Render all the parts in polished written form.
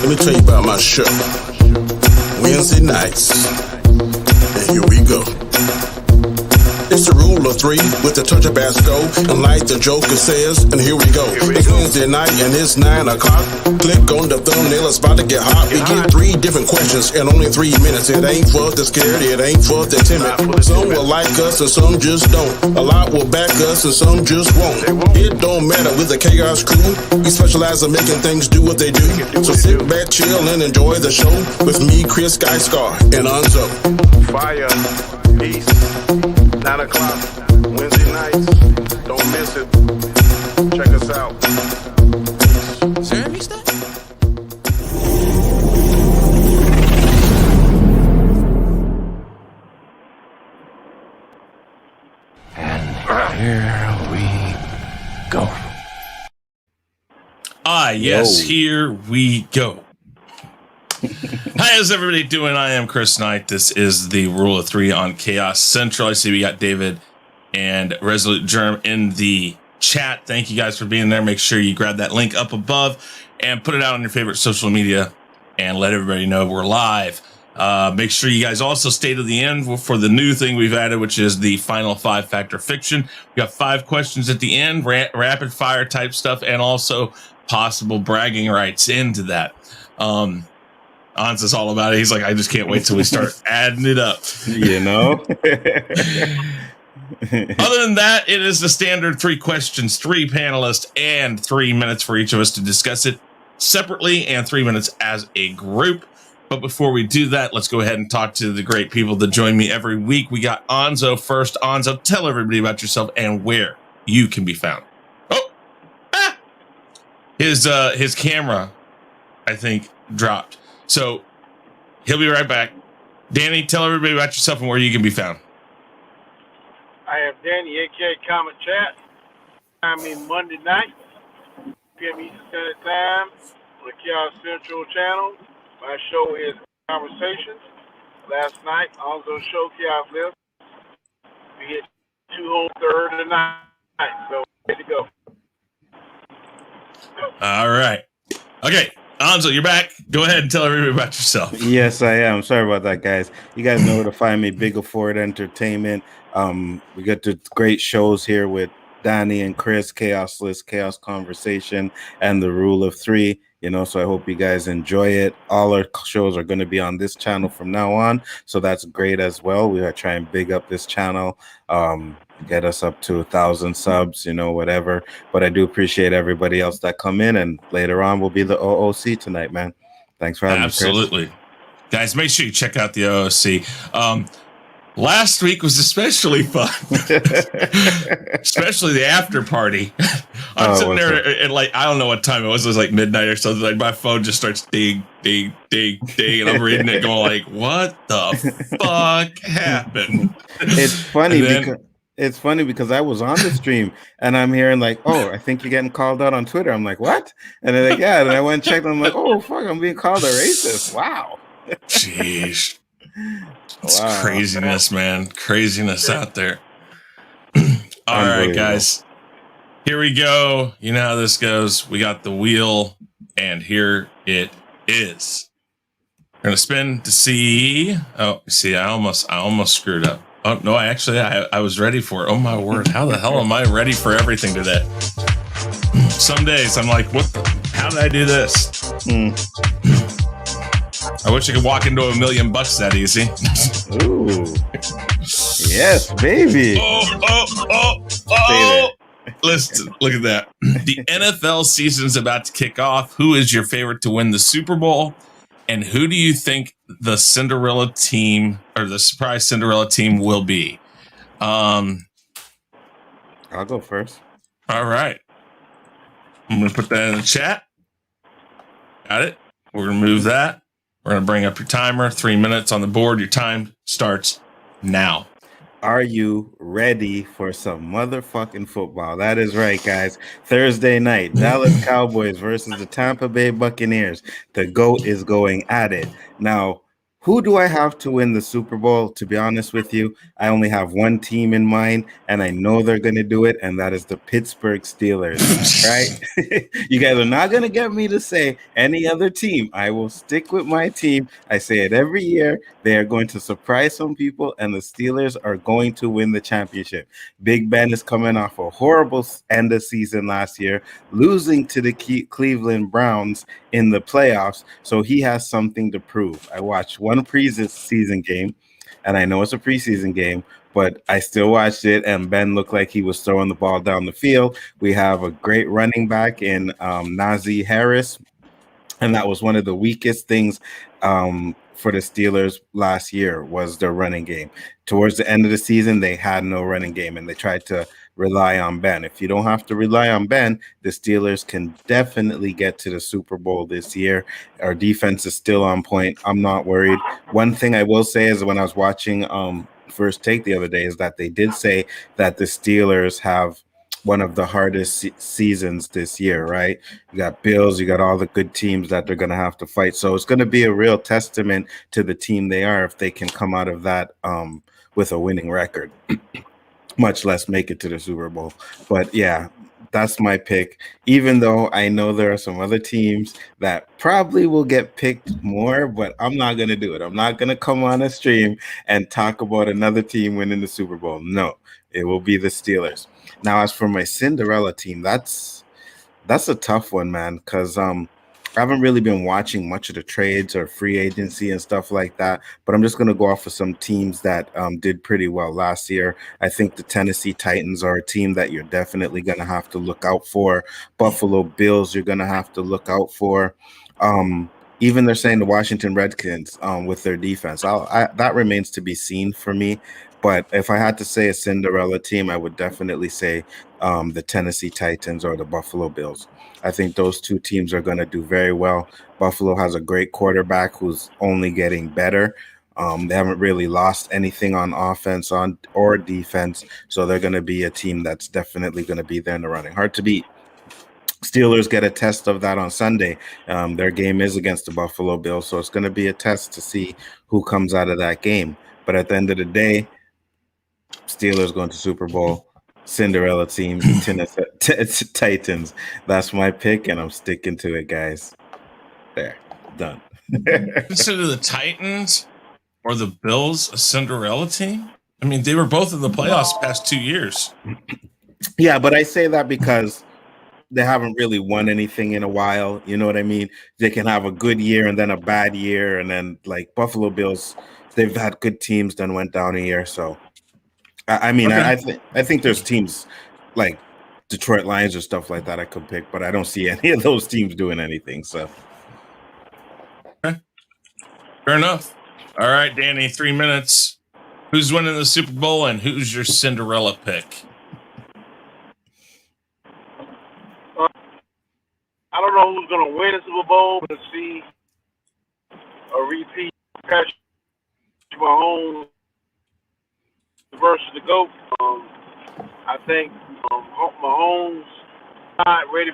Let me tell you about my show. Wednesday nights. And here we go. It's the rule of three with a touch of Basco. And like the Joker says, and here we go. It's Wednesday night and it's 9 o'clock. Click on the thumbnail, it's about to get hot. We get 3 different questions in only 3 minutes. It ain't for the scared, it ain't for the timid. Some will like us and some just don't. A lot will back us and some just won't. It don't matter with the Khaos crew. We specialize in making things do what they do. So sit back, chill, and enjoy the show with me, Chris, Guy Scar, and Nzo. Fire, peace. 9 o'clock, Wednesday nights. Don't miss it. Check us out. Jeremy stuff? And here we go. Yes, here we go. Hi, how's everybody doing? I am Chris Knight. This is the Rule of Three on Khaos Central. I see we got David and Resolute Germ in the chat. Thank you guys for being there. Make sure you grab that link up above and put it out on your favorite social media and let everybody know we're live. Make sure you guys also stay to the end for the new thing we've added, which is the final 5-factor fiction. We got 5 questions at the end, rapid fire type stuff, and also possible bragging rights into that. Hans is all about it. He's like, I just can't wait till we start adding it up. You know? Other than that, it is the standard 3 questions, 3 panelists, and 3 minutes for each of us to discuss it separately and 3 minutes as a group. But before we do that, let's go ahead and talk to the great people that join me every week. We got Nzo first. Nzo, tell everybody about yourself and where you can be found. His camera, I think, dropped. So he'll be right back. Danny, tell everybody about yourself and where you can be found. I am Danny, a.k.a. Comet Chat. I'm in Monday night, p.m. Eastern Standard Time, on the Khaos Central channel. My show is Conversations. Last night, Nzo's show, Khaos Lives. We hit 2 whole thirds of the night, so ready to go. All right. Okay. Nzo, you're back. Go ahead and tell everybody about yourself. Yes, I am. Sorry about that, guys. You guys know where to find me, Biggaford Entertainment. We get to great shows here with Danny and Chris, Khaos List, Khaos Conversation, and the Rule of Three. You know, so I hope you guys enjoy it. All our shows are going to be on this channel from now on, so that's great as well. We are trying to big up this channel, get us up to 1,000 subs, you know, whatever. But I do appreciate everybody else that come in, and later on will be the OOC tonight, man. Thanks for having me, Chris. Absolutely. Guys, make sure you check out the OOC. Last week was especially fun, especially the after party. I'm sitting there and like, I don't know what time it was like midnight or something. Like my phone just starts ding, ding, ding, ding. And I'm reading it going like, what the fuck happened? It's funny because I was on the stream and I'm hearing like, oh, I think you're getting called out on Twitter. I'm like, what? And they're like, yeah. And I went and checked. And I'm like, oh, fuck, I'm being called a racist. Wow. Jeez. It's craziness, man. Craziness out there. All right, guys. Here we go. You know how this goes. We got the wheel, and here it is. We're gonna spin to see. Oh, see, I almost screwed up. Oh no, I was ready for it. Oh my word! How the hell am I ready for everything today? Some days I'm like, how did I do this? I wish I could walk into $1 million that easy. Ooh. Yes, baby. Oh. Listen, look at that. The NFL season's about to kick off. Who is your favorite to win the Super Bowl? And who do you think the Cinderella team or the surprise Cinderella team will be? I'll go first. All right. I'm going to put that in the chat. Got it. We're going to move that. We're going to bring up your timer. 3 minutes on the board. Your time starts now. Are you ready for some motherfucking football? That is right, guys. Thursday night, Dallas Cowboys versus the Tampa Bay Buccaneers. The GOAT is going at it. Now, Who do I have to win the Super Bowl? To be honest with you, I only have one team in mind, and I know they're going to do it, and that is the Pittsburgh Steelers, right? You guys are not going to get me to say any other team. I will stick with my team. I say it every year. They are going to surprise some people, and the Steelers are going to win the championship. Big Ben is coming off a horrible end of season last year, losing to the Cleveland Browns in the playoffs, so he has something to prove. I watched one preseason game, and I know it's a preseason game, but I still watched it, and Ben looked like he was throwing the ball down the field. We have a great running back in Najee Harris, and that was one of the weakest things for the Steelers last year was their running game. Towards the end of the season, they had no running game, and they tried to rely on Ben. If you don't have to rely on Ben, the Steelers can definitely get to the Super Bowl this year. Our defense is still on point. I'm not worried. One thing I will say is when I was watching First Take the other day is that they did say that the Steelers have one of the hardest seasons this year, right? You got Bills, you got all the good teams that they're going to have to fight. So it's going to be a real testament to the team they are if they can come out of that with a winning record, much less make it to the Super Bowl. But yeah, that's my pick, even though I know there are some other teams that probably will get picked more, but I'm not going to do it. I'm not going to come on a stream and talk about another team winning the Super Bowl. No, it will be the Steelers. Now, as for my Cinderella team, that's a tough one, man, because I haven't really been watching much of the trades or free agency and stuff like that. But I'm just going to go off of some teams that did pretty well last year. I think the Tennessee Titans are a team that you're definitely going to have to look out for. Buffalo Bills, you're going to have to look out for. Even they're saying the Washington Redskins with their defense. That remains to be seen for me. But if I had to say a Cinderella team, I would definitely say the Tennessee Titans or the Buffalo Bills. I think those two teams are going to do very well. Buffalo has a great quarterback who's only getting better. They haven't really lost anything on offense or defense, so they're going to be a team that's definitely going to be there in the running. Hard to beat. Steelers get a test of that on Sunday. Their game is against the Buffalo Bills, so it's going to be a test to see who comes out of that game. But at the end of the day, Steelers going to Super Bowl. Cinderella team, Tennessee Titans. That's my pick, and I'm sticking to it, guys. There, done. Consider the Titans or the Bills a Cinderella team? I mean, they were both in the playoffs past 2 years. Yeah, but I say that because they haven't really won anything in a while. You know what I mean? They can have a good year and then a bad year, and then like Buffalo Bills, they've had good teams, then went down a year. So I mean, okay. I think there's teams like Detroit Lions or stuff like that I could pick, but I don't see any of those teams doing anything. So, okay. Fair enough. All right, Danny, 3 minutes. Who's winning the Super Bowl and who's your Cinderella pick? I don't know who's going to win the Super Bowl, but see a repeat Patrick Mahomes versus the GOAT. I think Mahomes not ready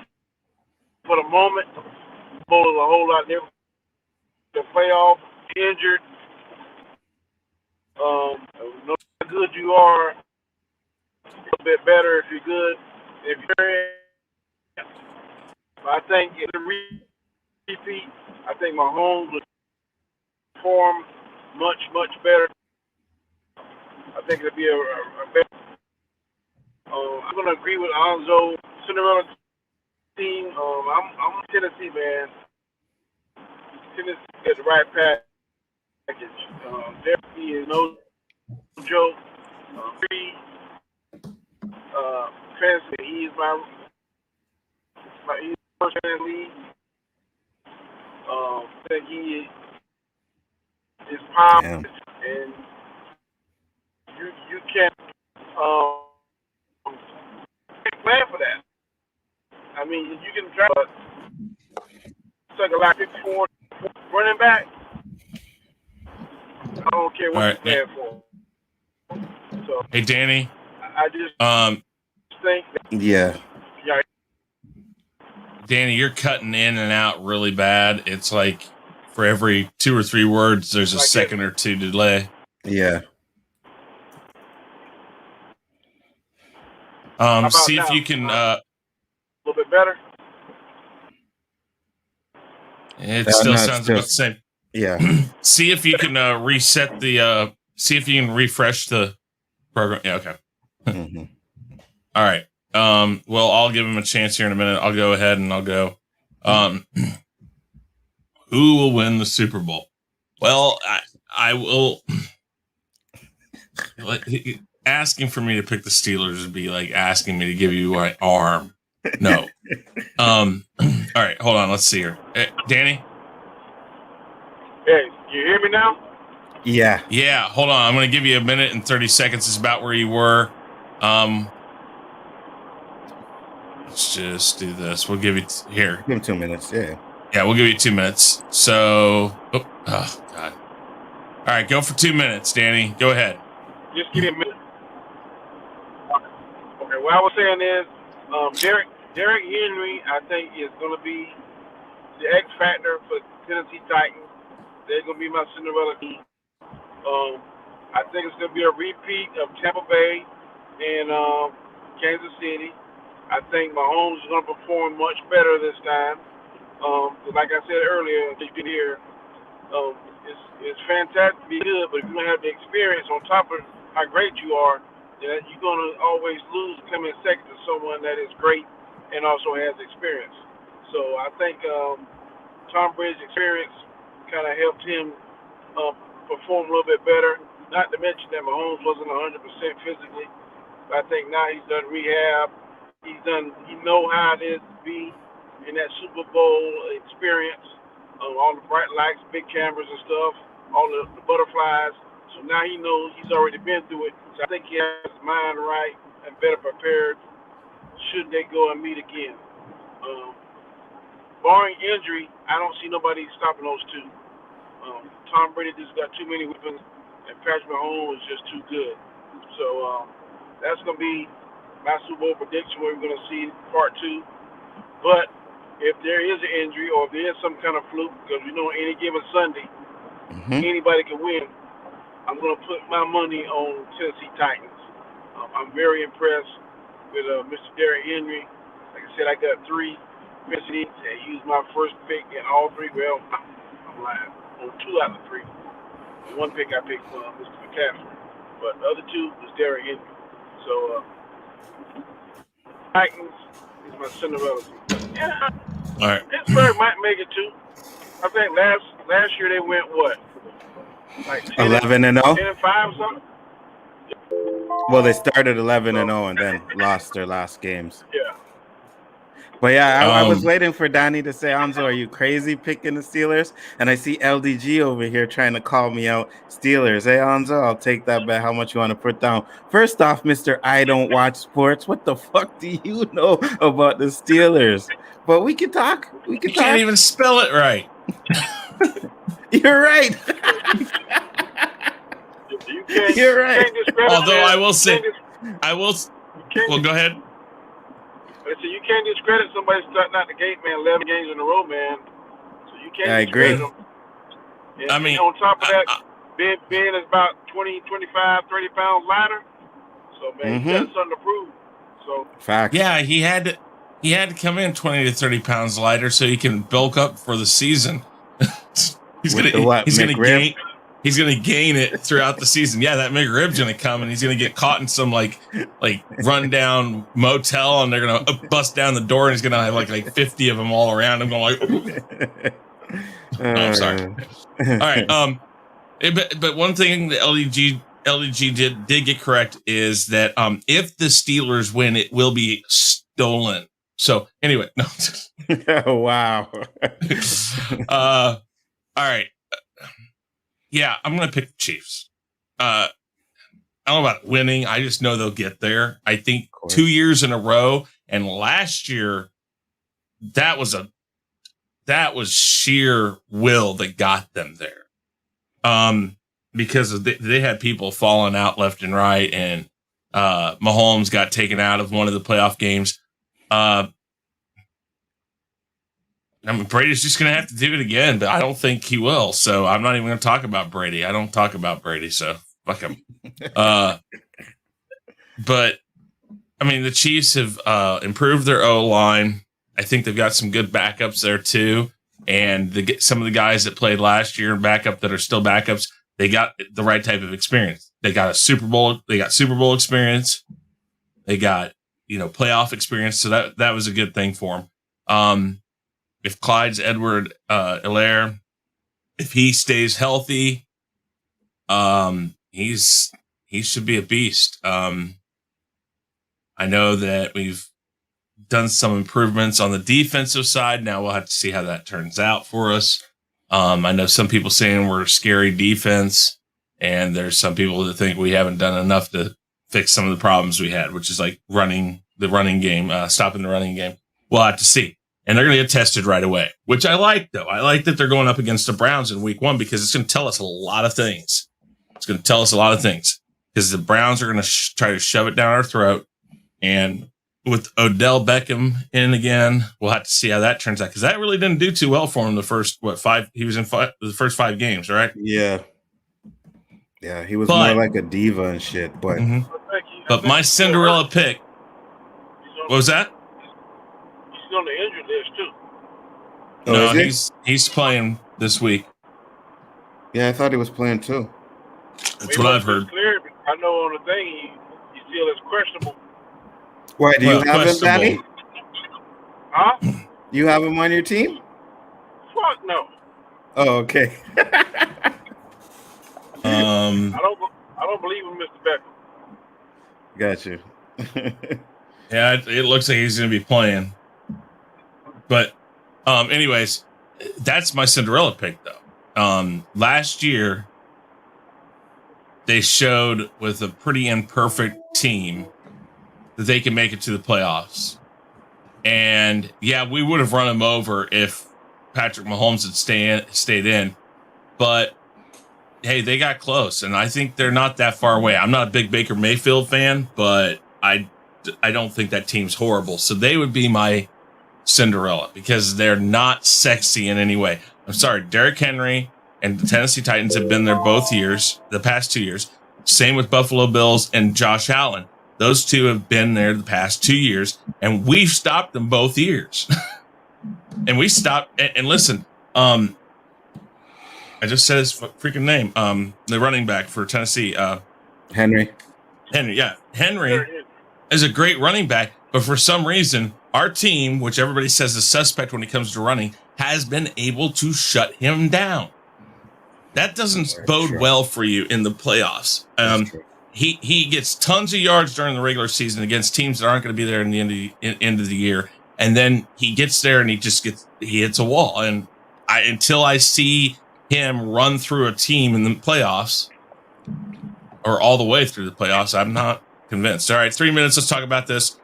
for the moment. Bowl is a whole lot different. The playoff injured. Know how good you are. A little bit better if you're good. If you're in, I think in the repeat, I think Mahomes would perform much better. I think it'll be a better. I'm going to agree with Nzo. Cinderella team. I'm Tennessee, man. Tennessee is the right package. Definitely is no joke. Fancy. He's he's first in the league. I think he is powerful, and you can't plan for that. I mean, you can try to take a lot 54 running back. I don't care what you're playing for. So, hey, Danny. I just think that, yeah. Danny, you're cutting in and out really bad. It's like for every 2 or 3 words, there's a second or two delay. Yeah. See if now? you can. A little bit better. It still no, sounds about the same. Yeah. See if you can reset the. See if you can refresh the program. Yeah. Okay. Mm-hmm. All right. Well, I'll give him a chance here in a minute. I'll go ahead and I'll go. Who will win the Super Bowl? Well, I will. Asking for me to pick the Steelers would be like asking me to give you my arm. No. All right, hold on. Let's see here. Danny? Hey, you hear me now? Yeah. Yeah, hold on. I'm going to give you a minute and 30 seconds. It's about where you were. Let's just do this. We'll give you here. Give him 2 minutes. Yeah. Yeah, we'll give you 2 minutes. So, oh God. All right, go for 2 minutes, Danny. Go ahead. Just give me a minute. Okay, what I was saying is, Derrick Henry, I think, is going to be the X factor for Tennessee Titans. They're going to be my Cinderella team. I think it's going to be a repeat of Tampa Bay and Kansas City. I think Mahomes is going to perform much better this time. Like I said earlier, you can hear, it's fantastic to be good, but if you don't have the experience on top of how great you are, then you're going to always lose coming second to someone that is great and also has experience. So I think Tom Brady's experience kind of helped him perform a little bit better. Not to mention that Mahomes wasn't 100% physically, but I think now he's done rehab. He know how it is to be in that Super Bowl experience. All the bright lights, big cameras and stuff, all the butterflies. So now he knows he's already been through it. So I think he has his mind right and better prepared should they go and meet again. Barring injury, I don't see nobody stopping those two. Tom Brady just got too many weapons, and Patrick Mahomes is just too good. So that's going to be my Super Bowl prediction where we're going to see part 2. But if there is an injury or if there is some kind of fluke, because we know any given Sunday, anybody can win, I'm going to put my money on Tennessee Titans. I'm very impressed with Mr. Derrick Henry. Like I said, I got 3 Mississippi and used my first pick in all 3. Well, I'm lying. On 2 out of 3. The 1 pick I picked Mr. McCaffrey. But the other 2 was Derrick Henry. So, Titans is my Cinderella team. Yeah. All right. Pittsburgh might make it too. I think last year they went what? Like 11-0. 10-5 or something? Well, they started 11-0 and then lost their last games. Yeah. But yeah, I was waiting for Danny to say, Nzo, are you crazy picking the Steelers? And I see LDG over here trying to call me out Steelers. Hey, Nzo, I'll take that bet. How much you want to put down? First off, Mr. I don't watch sports. What the fuck do you know about the Steelers? But we can talk. We can talk. Can't even spell it right. You're right. You're right. Although I will say, well, go ahead. So you can't discredit somebody starting out the gate, man, 11 games in a row, man. So you can't discredit them. And I mean, on top of that, Ben is about 20, 25, 30 pounds lighter. So, man, he got something to prove. So, fact. Yeah, he had to come in 20 to 30 pounds lighter so he can bulk up for the season. He's gonna gain it throughout the season. Yeah, that McRib's gonna come and he's gonna get caught in some like rundown motel and they're gonna bust down the door and he's gonna have like 50 of them all around him going like. I'm sorry. All right. But one thing that LDG did get correct is that if the Steelers win, it will be stolen. So anyway, no. Wow. All right. Yeah, I'm going to pick the Chiefs. I don't know about winning. I just know they'll get there. I think 2 years in a row. And last year, that was sheer will that got them there. Because they had people falling out left and right. And Mahomes got taken out of one of the playoff games. I mean, Brady's just going to have to do it again, but I don't think he will. So I'm not even going to talk about Brady. I don't talk about Brady, so fuck him. But I mean, the Chiefs have improved their O-line. I think they've got some good backups there too, and some of the guys that played last year backup that are still backups, they got the right type of experience. They got Super Bowl experience. They got playoff experience, so that was a good thing for them. If Clyde's Edward-Helaire, if he stays healthy, he should be a beast. I know that we've done some improvements on the defensive side. Now we'll have to see how that turns out for us. I know some people saying we're a scary defense, and there's some people that think we haven't done enough to fix some of the problems we had, which is like stopping the running game. We'll have to see. And they're going to get tested right away, which I like, though. I like that they're going up against the Browns in week 1 because it's going to tell us a lot of things. Because the Browns are going to try to shove it down our throat. And with Odell Beckham in again, we'll have to see how that turns out. Because that really didn't do too well for him the first, 5? He was in the first 5 games, right? Yeah. Yeah, he was more like a diva and shit. But, but my Cinderella pick, what was that? On the injured list too. No, he's playing this week. Yeah, I thought he was playing too. That's what I've heard. Clear, I know on the thing he still is questionable. Why do you have him, Danny? Huh? You have him on your team? Fuck no. Oh, okay. I don't believe in Mr. Beckham. Got you. Yeah, it looks like he's going to be playing. But, anyways, that's my Cinderella pick, though. Last year, they showed with a pretty imperfect team that they can make it to the playoffs. And, yeah, we would have run them over if Patrick Mahomes had stayed in. But, hey, they got close, and I think they're not that far away. I'm not a big Baker Mayfield fan, but I don't think that team's horrible. So they would be my Cinderella because they're not sexy in any way. I'm sorry, Derrick Henry and the Tennessee Titans have been there the past 2 years. Same with Buffalo Bills and Josh Allen. Those two have been there the past 2 years, and we've stopped them both years. And we stopped. And listen, I just said his freaking name. The running back for Tennessee, Henry. Yeah, Henry is a great running back, but for some reason, our team, which everybody says is suspect when it comes to running, has been able to shut him down. That doesn't bode well for you in the playoffs. He gets tons of yards during the regular season against teams that aren't going to be there in the end of the year, and then he gets there and he hits a wall. And until I see him run through a team in the playoffs or all the way through the playoffs, I'm not convinced. All right, 3 minutes. Let's talk about this.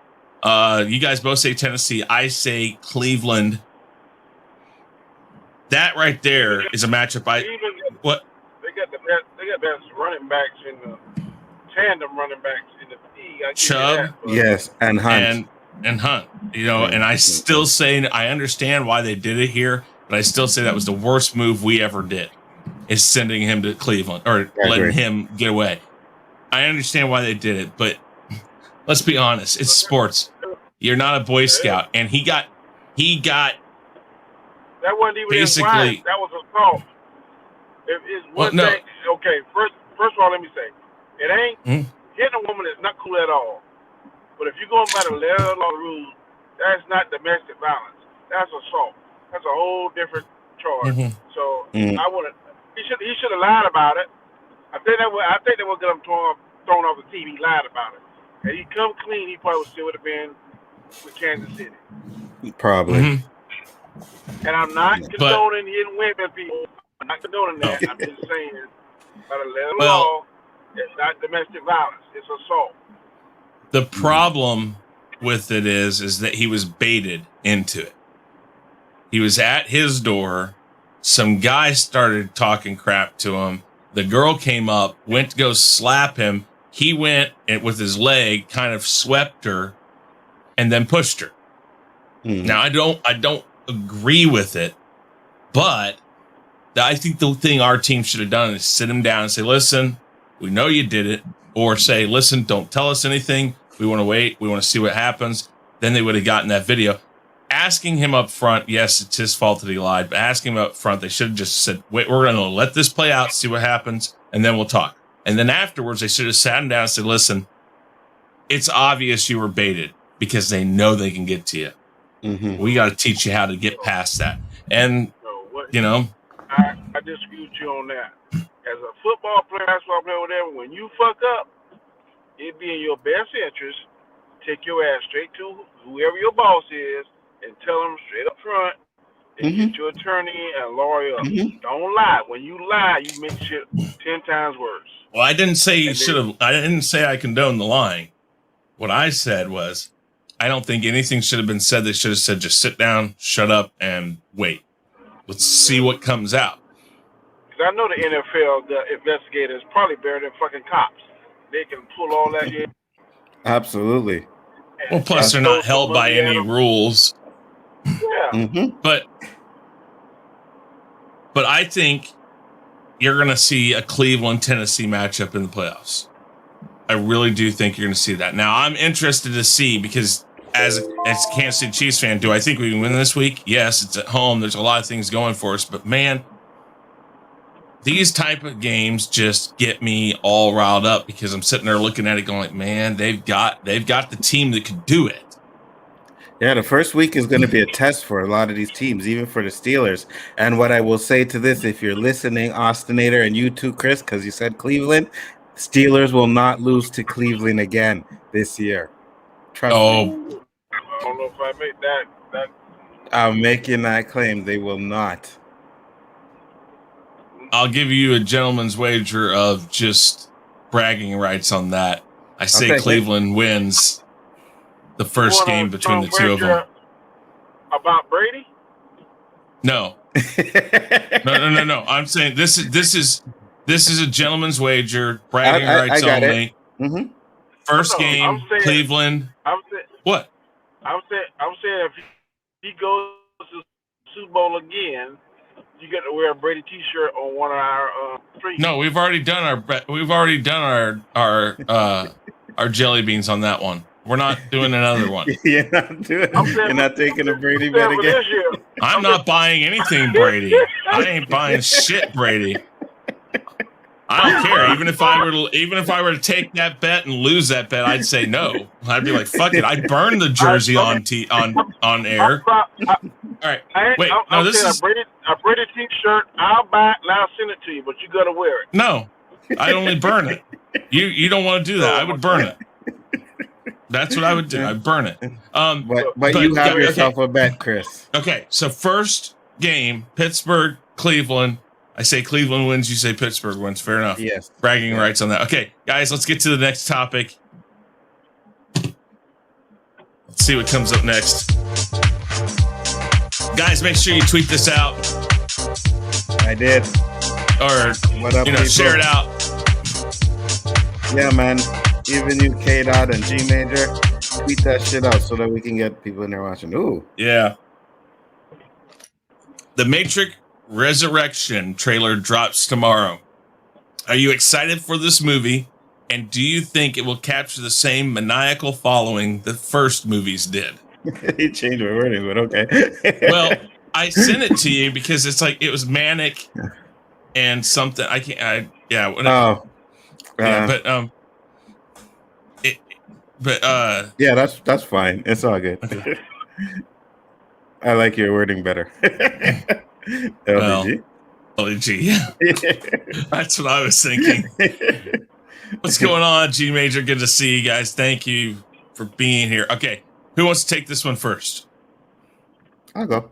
You guys both say Tennessee. I say Cleveland. That right there is a matchup. What? They got best running backs in the tandem running backs in the league. Chubb, yes, and Hunt. And Hunt. And I still say I understand why they did it here, but I still say that was the worst move we ever did. Is sending him to Cleveland or letting him get away. I understand why they did it, but let's be honest. It's sports. You're not a Boy Scout, and he got. That wasn't even basically. That was assault. It's one thing. Okay, first of all, let me say, it ain't hitting a woman is not cool at all. But if you're going by the letter of law rules, that's not domestic violence. That's assault. That's a whole different charge. So I wouldn't. He should have lied about it. I think that would get him thrown off the team. He lied about it. Had he come clean, he probably still would have been with Kansas City. Probably. And I'm not condoning hitting women, people. I'm not condoning that. I'm just saying, by the letter of law, it's not domestic violence. It's assault. The problem with it is that he was baited into it. He was at his door. Some guy started talking crap to him. The girl came up, went to go slap him. He went and with his leg, kind of swept her, and then pushed her. Now I don't agree with it, but I think the thing our team should have done is sit him down and say, listen, we know you did it. Or say, listen, don't tell us anything. We want to wait. We want to see what happens. Then they would have gotten that video. Asking him up front, yes, it's his fault that he lied, but asking him up front, they should have just said, wait, we're going to let this play out, see what happens, and then we'll talk. And then afterwards, they should have sat him down and said, listen, it's obvious you were baited because they know they can get to you. Mm-hmm. We got to teach you how to get past that. And, you know, I disagree with you on that. As a football player, basketball player, whatever, when you fuck up, it'd be in your best interest, take your ass straight to whoever your boss is and tell them straight up front and get your attorney and lawyer up. Don't lie. When you lie, you make shit 10 times worse. Well, I didn't say you should have. I didn't say I condone the lying. What I said was, I don't think anything should have been said. They should have said, just sit down, shut up, and wait. Let's see what comes out. Because I know the NFL, the investigators, probably better than fucking cops. They can pull all that shit. Absolutely. Well, plus they're not held by any rules. Yeah. But I think you're going to see a Cleveland-Tennessee matchup in the playoffs. I really do think you're going to see that. Now, I'm interested to see because as a Kansas City Chiefs fan, do I think we can win this week? Yes, it's at home. There's a lot of things going for us. But, man, these type of games just get me all riled up because I'm sitting there looking at it going like, man, they've got the team that could do it. Yeah, the first week is going to be a test for a lot of these teams, even for the Steelers. And what I will say to this, if you're listening, Austinator, and you too, Chris, because you said Cleveland, Steelers will not lose to Cleveland again this year. Trust me. I don't know if I make that. I'm making that claim. They will not. I'll give you a gentleman's wager of just bragging rights on that. I say Cleveland wins the first game between the two of them. About Brady? No. No. I'm saying this is a gentleman's wager, bragging rights only. First game, Cleveland. What? I'm saying if he goes to the Super Bowl again, you get to wear a Brady T-shirt on one of our streets. No, we've already done our jelly beans on that one. We're not doing another one. You're not taking a Brady bet again. I'm not buying anything Brady. I ain't buying shit Brady. I don't care. Even if I were to take that bet and lose that bet, I'd say no. I'd be like, fuck it. I'd burn the jersey on air. All right. Wait. No, this is a Brady T-shirt. I'll buy it and I'll send it to you, but you got to wear it. No, I'd only burn it. You don't want to do that. I would burn it. That's what I would do. I'd burn it. But you have yourself a bet, Chris. Okay. So first game, Pittsburgh, Cleveland. I say Cleveland wins. You say Pittsburgh wins. Fair enough. Yes. Bragging rights on that. Okay, guys, let's get to the next topic. Let's see what comes up next. Guys, make sure you tweet this out. I did. Or, what up, share it out. Yeah, man. Even you, K-Dot and G-Major, tweet that shit out so that we can get people in there watching. Ooh. Yeah. The Matrix Resurrection trailer drops tomorrow. Are you excited for this movie? And do you think it will capture the same maniacal following the first movies did? He changed my wording, but okay. Well, I sent it to you because it's like it was manic and something. Yeah, that's fine. It's all good. Okay. I like your wording better. LDG. LDG. That's what I was thinking. What's going on, G Major? Good to see you guys. Thank you for being here. Okay, who wants to take this one first? I'll go.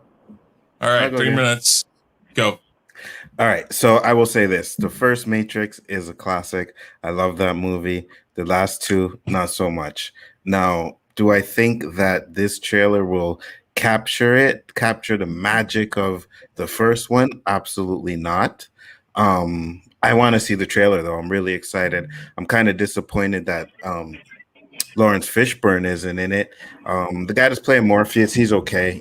All right, 3 minutes. Go. All right, so I will say this. The first Matrix is a classic. I love that movie. The last two, not so much. Now, do I think that this trailer will capture the magic of the first one? Absolutely not. I want to see the trailer, though. I'm really excited. I'm kind of disappointed that Lawrence Fishburne isn't in it. The guy that's playing Morpheus, he's okay.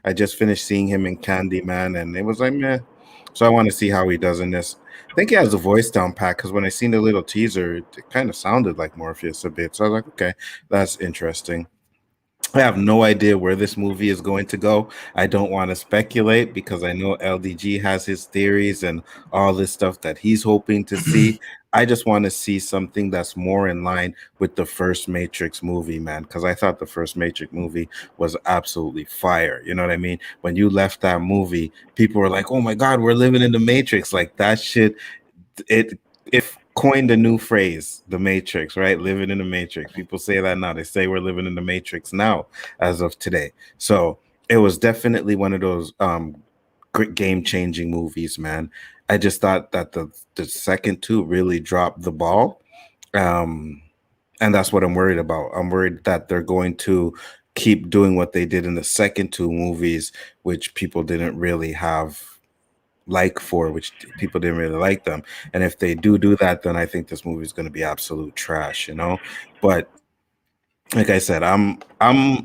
I just finished seeing him in Candyman, and it was like, meh. So I want to see how he does in this. I think he has the voice down pat because when I seen the little teaser, it kind of sounded like Morpheus a bit. So I was like, okay, that's interesting. I have no idea where this movie is going to go. I don't want to speculate because I know LDG has his theories and all this stuff that he's hoping to see. I just want to see something that's more in line with the first Matrix movie, man, because I thought the first Matrix movie was absolutely fire. You know what I mean? When you left that movie, people were like, oh my God, we're living in the Matrix. Like that shit, if coined a new phrase, the Matrix, right? Living in the Matrix. People say that now. They say we're living in the Matrix now, as of today. So it was definitely one of those great game changing movies, man. I just thought that the second two really dropped the ball. Um, and that's what I'm worried about. I'm worried that they're going to keep doing what they did in the second two movies, which people didn't really have for, which people didn't really like them. And if they do that, then I think this movie is going to be absolute trash. But like I said, I'm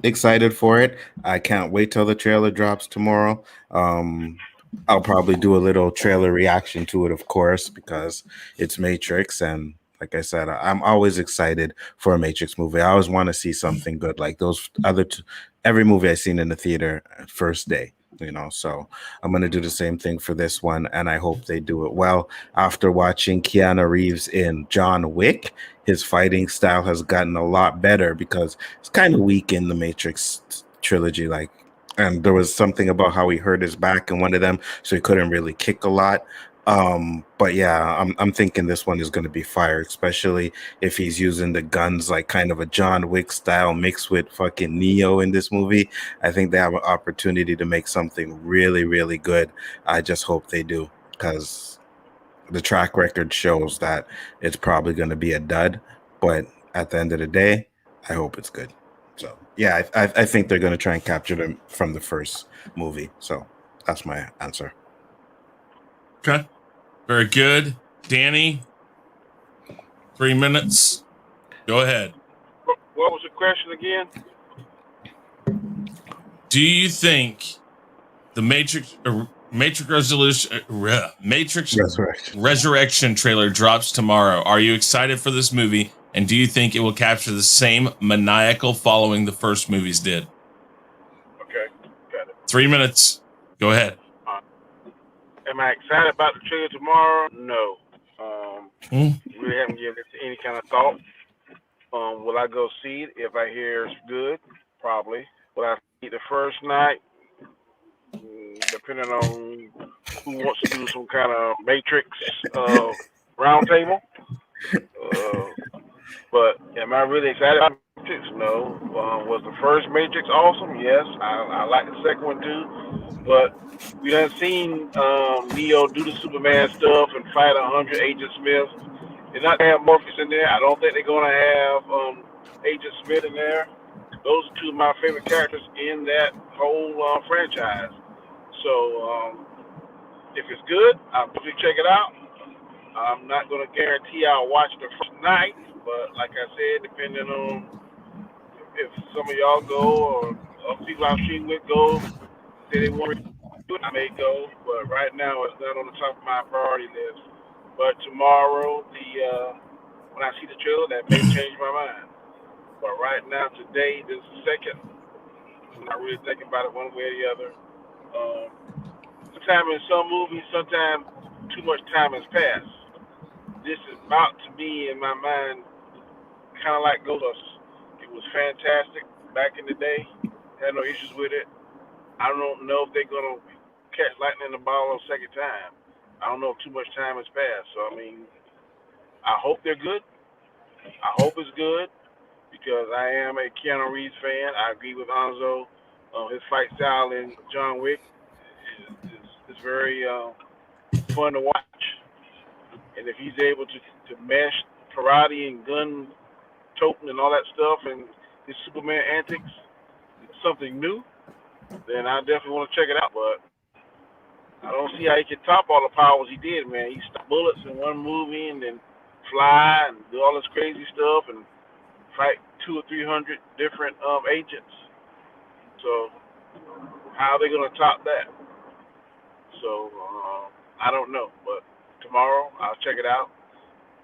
excited for it. I can't wait till the trailer drops tomorrow. I'll probably do a little trailer reaction to it, of course, because it's Matrix. And like I said, I'm always excited for a Matrix movie. I always want to see something good, like those other every movie I seen in the theater first day. So I'm gonna do the same thing for this one, and I hope they do it well. After watching Keanu Reeves in John Wick, his fighting style has gotten a lot better because it's kind of weak in the Matrix trilogy. And there was something about how he hurt his back in one of them, so he couldn't really kick a lot. But yeah, I'm thinking this one is going to be fire, especially if he's using the guns like kind of a John Wick style mixed with fucking Neo in this movie. I think they have an opportunity to make something really, really good. I just hope they do, because the track record shows that it's probably going to be a dud. But at the end of the day, I hope it's good. So yeah, I think they're going to try and capture them from the first movie. So that's my answer. Okay. Very good. Danny, 3 minutes. Go ahead. What was the question again? Do you think the Matrix Resurrection trailer drops tomorrow? Are you excited for this movie? And do you think it will capture the same maniacal following the first movies did? Okay, got it. 3 minutes. Go ahead. Am I excited about the trailer tomorrow? No. Really haven't given it any kind of thought. Will I go see it if I hear it's good? Probably. Will I see it the first night? Depending on who wants to do some kind of Matrix roundtable. But am I really excited about Matrix? No. Was the first Matrix awesome? Yes. I like the second one too. But we done seen Neo do the Superman stuff and fight 100 Agent Smiths. They're not going to have Morpheus in there. I don't think they're going to have Agent Smith in there. Those are two of my favorite characters in that whole franchise. So if it's good, I'll probably check it out. I'm not going to guarantee I'll watch it the first night, but like I said, depending on if some of y'all go or people I'm shooting with go, say they want to do it, I may go. But right now, it's not on the top of my priority list. But tomorrow, when I see the trailer, that may change my mind. But right now, today, this second, I'm not really thinking about it one way or the other. Sometimes in some movies, sometimes too much time has passed. This is about to be, in my mind, kind of like Ghostbusters. It was fantastic back in the day. Had no issues with it. I don't know if they're going to catch lightning in the ball a second time. I don't know if too much time has passed. So, I mean, I hope they're good. I hope it's good because I am a Keanu Reeves fan. I agree with Nzo. His fight style in John Wick is very fun to watch. And if he's able to mesh karate and gun toting and all that stuff and his Superman antics, something new, then I definitely want to check it out. But I don't see how he can top all the powers he did, man. He stopped bullets in one movie and then fly and do all this crazy stuff and fight 200 or 300 different agents. So how are they gonna top that? So I don't know, but tomorrow I'll check it out.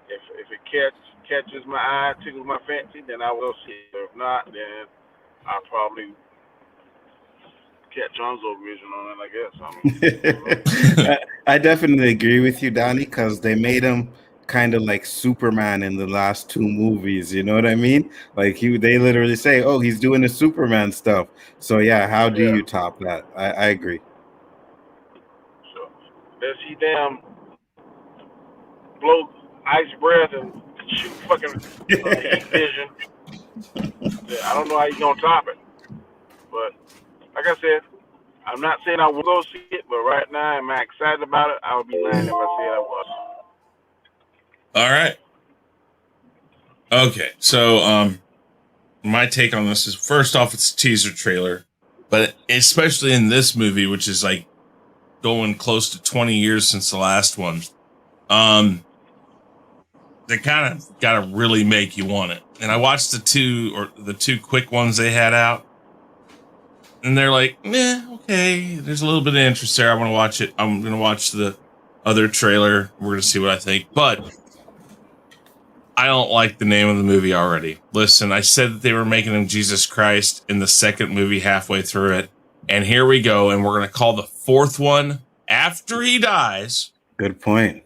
If it catches my eye, tickles my fancy, then I will see it. If not, then I'll probably catch Nzo vision on it, I guess. I definitely agree with you, Donnie, because they made him kind of like Superman in the last two movies. You know what I mean? Like they literally say, "Oh, he's doing the Superman stuff." So yeah, how do Yeah. you top that? I agree. So let's see them blow ice breath and shoot fucking heat vision. Yeah, I don't know how you're gonna top it, but like I said, I'm not saying I will go see it, but right now, am I excited about it? I would be lying if I said I was. All right. Okay, so my take on this is, first off, it's a teaser trailer, but especially in this movie, which is like going close to 20 years since the last one, they kind of got to really make you want it. And I watched the two quick ones they had out, and they're like, okay, there's a little bit of interest there. I want to watch it. I'm going to watch the other trailer. We're going to see what I think. But I don't like the name of the movie already. Listen, I said that they were making him Jesus Christ in the second movie halfway through it. And here we go. And we're going to call the fourth one after he dies. Good point.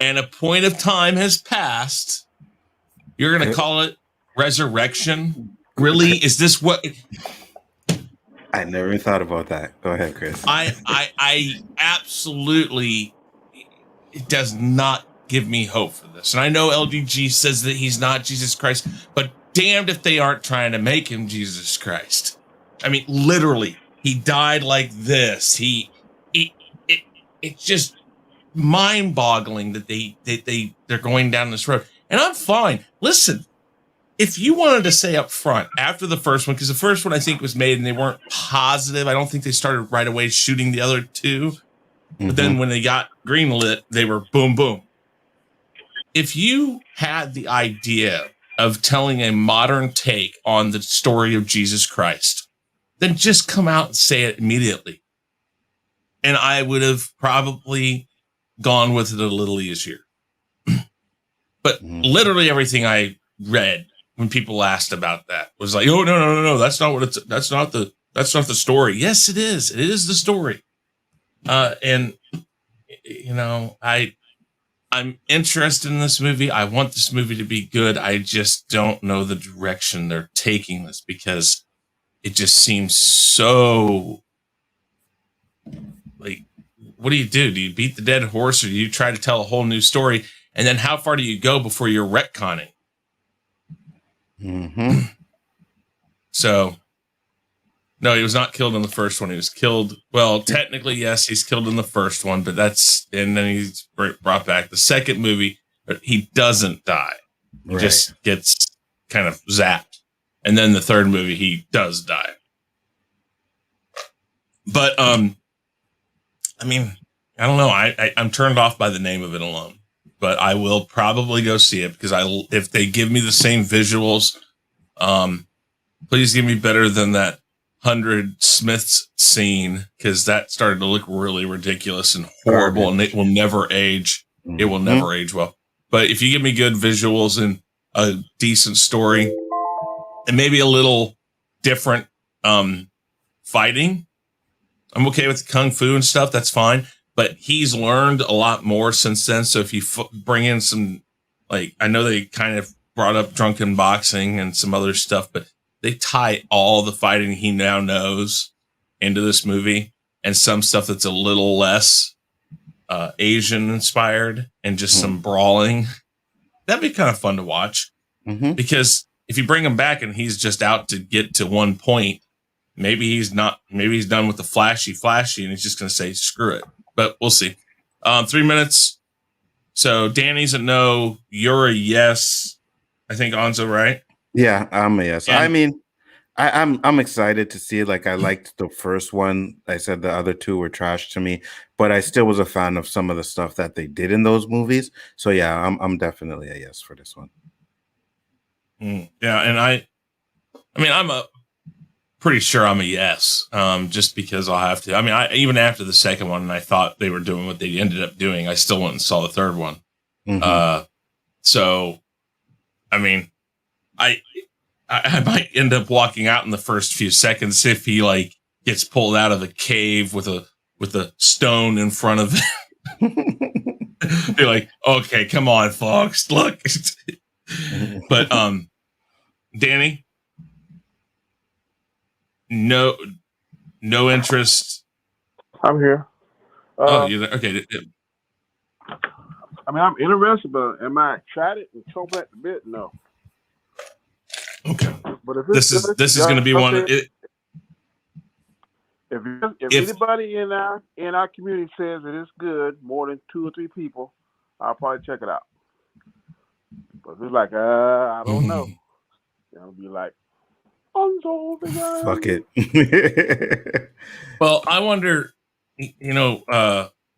And a point of time has passed. You're going to call it Resurrection? Really? Is this what... I never even thought about that. Go ahead, Chris. I absolutely, it does not give me hope for this. And I know LDG says that he's not Jesus Christ, but damned if they aren't trying to make him Jesus Christ. I mean, literally, he died like this. It's just mind-boggling that they're going down this road. And I'm fine. Listen, if you wanted to say up front after the first one, because the first one I think was made and they weren't positive. I don't think they started right away shooting the other two. But then when they got greenlit, they were boom, boom. If you had the idea of telling a modern take on the story of Jesus Christ, then just come out and say it immediately. And I would have probably gone with it a little easier. But literally everything I read when people asked about that was like, oh, no, that's not what that's not the story. Yes, it is. It is the story. And you know, I'm interested in this movie. I want this movie to be good. I just don't know the direction they're taking this, because it just seems so like, what do? Do you beat the dead horse, or do you try to tell a whole new story? And then how far do you go before you're retconning? So, no, he was not killed in the first one. He was killed. Well, technically, yes, he's killed in the first one, but and then he's brought back. The second movie, he doesn't die. He just gets kind of zapped. And then the third movie, he does die. But, I mean, I don't know. I'm turned off by the name of it alone. But I will probably go see it, because if they give me the same visuals, please give me better than that 100 Smiths scene, because that started to look really ridiculous and horrible, and it will never age. It will never age well. But if you give me good visuals and a decent story and maybe a little different fighting, I'm okay with kung fu and stuff. That's fine. But he's learned a lot more since then. So if you bring in some, like, I know they kind of brought up drunken boxing and some other stuff, but they tie all the fighting he now knows into this movie, and some stuff that's a little less Asian inspired and just some brawling. That'd be kind of fun to watch, because if you bring him back and he's just out to get to one point, maybe he's done with the flashy, and he's just going to say, screw it. But we'll see. 3 minutes. So Danny's a no. You're a yes. I think Nzo, right? Yeah, I'm a yes. I mean, I'm excited to see it. Like, I liked the first one. I said the other two were trash to me, but I still was a fan of some of the stuff that they did in those movies. So yeah, I'm definitely a yes for this one. Yeah, and I mean, I'm pretty sure I'm a yes, just because I'll have to. I mean, even after the second one, and I thought they were doing what they ended up doing, I still went and saw the third one. So, I mean, I might end up walking out in the first few seconds if he like gets pulled out of the cave with a stone in front of him. Be like, okay, come on, folks, look. But Danny, no interest. I'm here. You're there. Okay. I mean, I'm interested, but am I excited and chomping at the bit? No. Okay. But if this is going to be one. If anybody in our community says that it's good, more than 2 or 3 people, I'll probably check it out. But if it's like, I don't know, I'll be like, fuck it. Well, I wonder,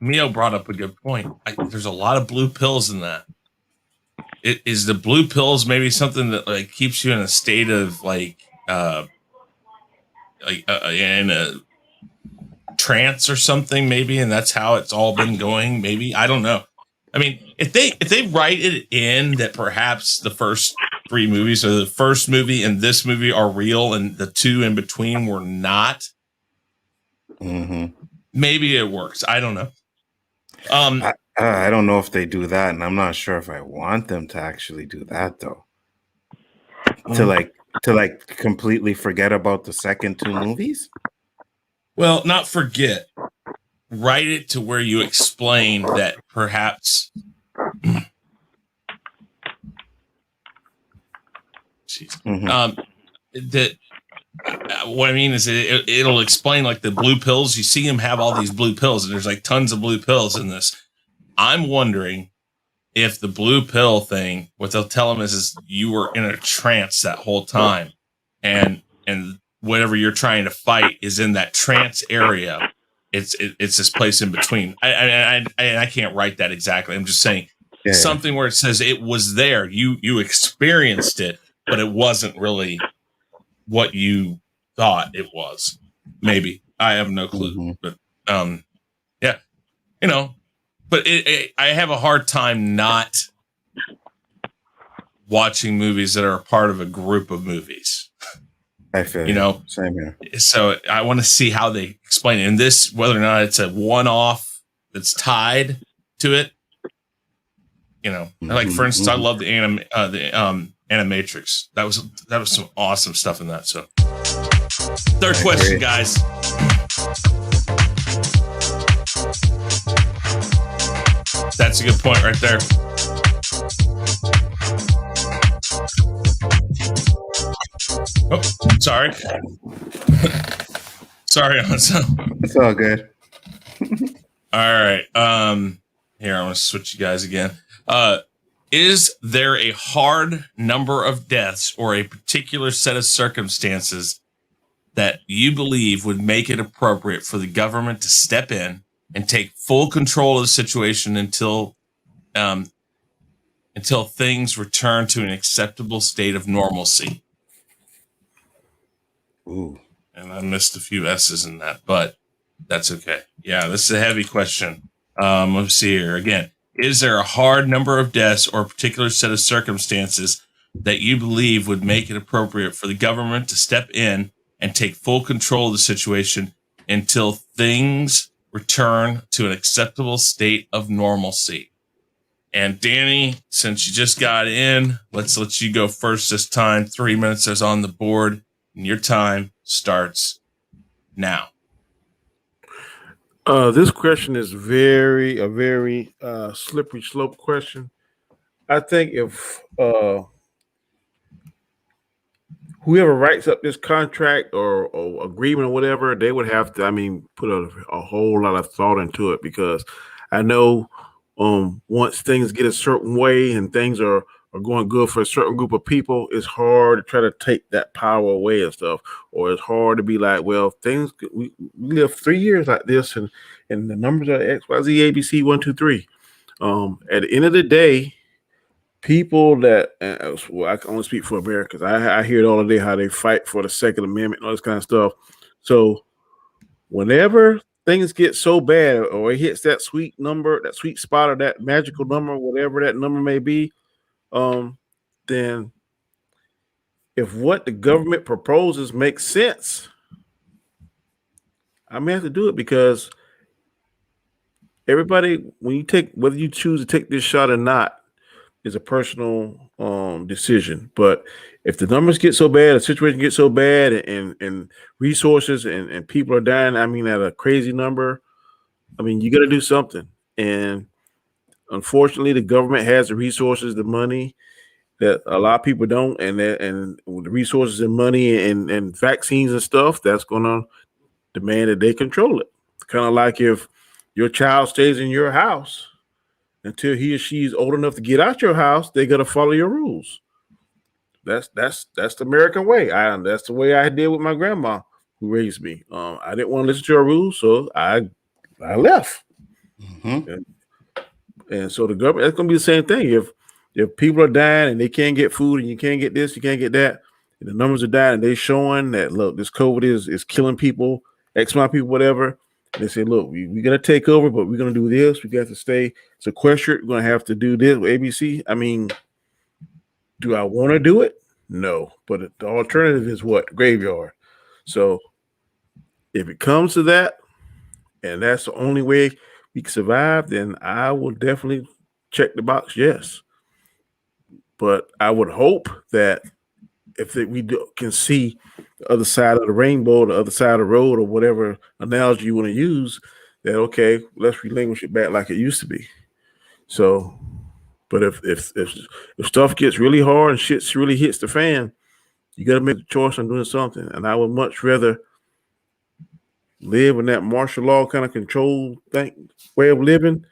Mio brought up a good point. There's a lot of blue pills in that. Is the blue pills maybe something that like keeps you in a state of in a trance or something, maybe, and that's how it's all been going. Maybe, I don't know. I mean, if they write it in that perhaps the first 3 movies or the first movie and this movie are real and the 2 in between were not, maybe it works. I don't know. I don't know if they do that, and I'm not sure if I want them to actually do that though. To completely forget about the second 2 movies. Well, not forget. Write it to where you explain that perhaps. That what I mean is it'll explain like the blue pills. You see him have all these blue pills, and there's like tons of blue pills in this. I'm wondering if the blue pill thing, what they'll tell him is you were in a trance that whole time, and whatever you're trying to fight is in that trance area. It's this place in between. I can't write that exactly. I'm just saying something where it says it was there. You experienced it, but it wasn't really what you thought it was. Maybe I have no clue, but yeah, But I have a hard time not watching movies that are a part of a group of movies. I feel same here. So I want to see how they explain it. And this, whether or not it's a one-off that's tied to it. Like for instance, I love the Animatrix. That was some awesome stuff in that. So, third question, guys. That's a good point right there. Oh, sorry. Sorry, Anzo. It's all good. All right. Here, I'm going to switch you guys again. Is there a hard number of deaths or a particular set of circumstances that you believe would make it appropriate for the government to step in and take full control of the situation until things return to an acceptable state of normalcy? Ooh. And I missed a few S's in that, but that's okay. Yeah, this is a heavy question. Let's see here again. Is there a hard number of deaths or a particular set of circumstances that you believe would make it appropriate for the government to step in and take full control of the situation until things return to an acceptable state of normalcy? And Danny, since you just got in, let's let you go first this time. 3 minutes is on the board, and your time starts now. This question is a very slippery slope question. I think if whoever writes up this contract or agreement or whatever, they would have to, put a whole lot of thought into it, because I know once things get a certain way and things are going good for a certain group of people, it's hard to try to take that power away and stuff. Or it's hard to be like, well, we live 3 years like this, and the numbers are X, Y, Z, ABC, 1, 2, 3. At the end of the day, people that well, I can only speak for Americans. I hear it all the day how they fight for the Second Amendment and all this kind of stuff. So whenever things get so bad or it hits that sweet number, that sweet spot, or that magical number, whatever that number may be, um, then if what the government proposes makes sense, I may have to do it because everybody, when you take whether you choose to take this shot or not, is a personal decision. But if the numbers get so bad, the situation gets so bad, and resources and people are dying, I mean, at a crazy number, I mean, you got to do something. And unfortunately, the government has the resources, the money that a lot of people don't, and the resources and money and vaccines and stuff, that's going to demand that they control it. Kind of like if your child stays in your house until he or she is old enough to get out your house, they got to follow your rules. That's the American way. That's the way I did with my grandma who raised me. I didn't want to listen to her rules, so I left. Mm-hmm. And so the government, that's going to be the same thing. If people are dying and they can't get food and you can't get this, you can't get that, and the numbers are dying and they're showing that, look, this COVID is killing people, X amount of people, whatever. And they say, look, we're going to take over, but we're going to do this. We got to stay sequestered. We're going to have to do this with ABC. I mean, do I want to do it? No. But the alternative is what? Graveyard. So if it comes to that, and that's the only way we can survive, then I will definitely check the box, yes. But I would hope that if can see the other side of the rainbow, the other side of the road, or whatever analogy you want to use, that okay, let's relinquish it back like it used to be. So, but if stuff gets really hard and shit really hits the fan, you got to make a choice on doing something. And I would much rather live in that martial law kind of control way of living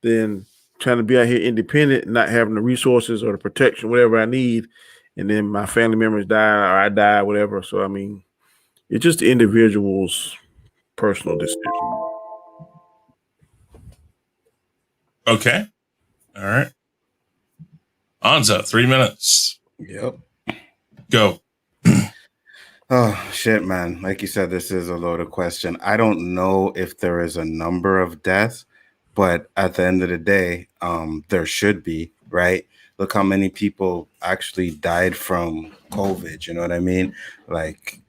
than trying to be out here independent and not having the resources or the protection, whatever I need, and then my family members die or I die, whatever. So I mean, it's just the individual's personal decision. Okay. All right. Nzo, 3 minutes. Yep. Go. Oh shit, man. Like you said, this is a loaded question. I don't know if there is a number of deaths, but at the end of the day, there should be, right? Look how many people actually died from COVID. You know what I mean? Like,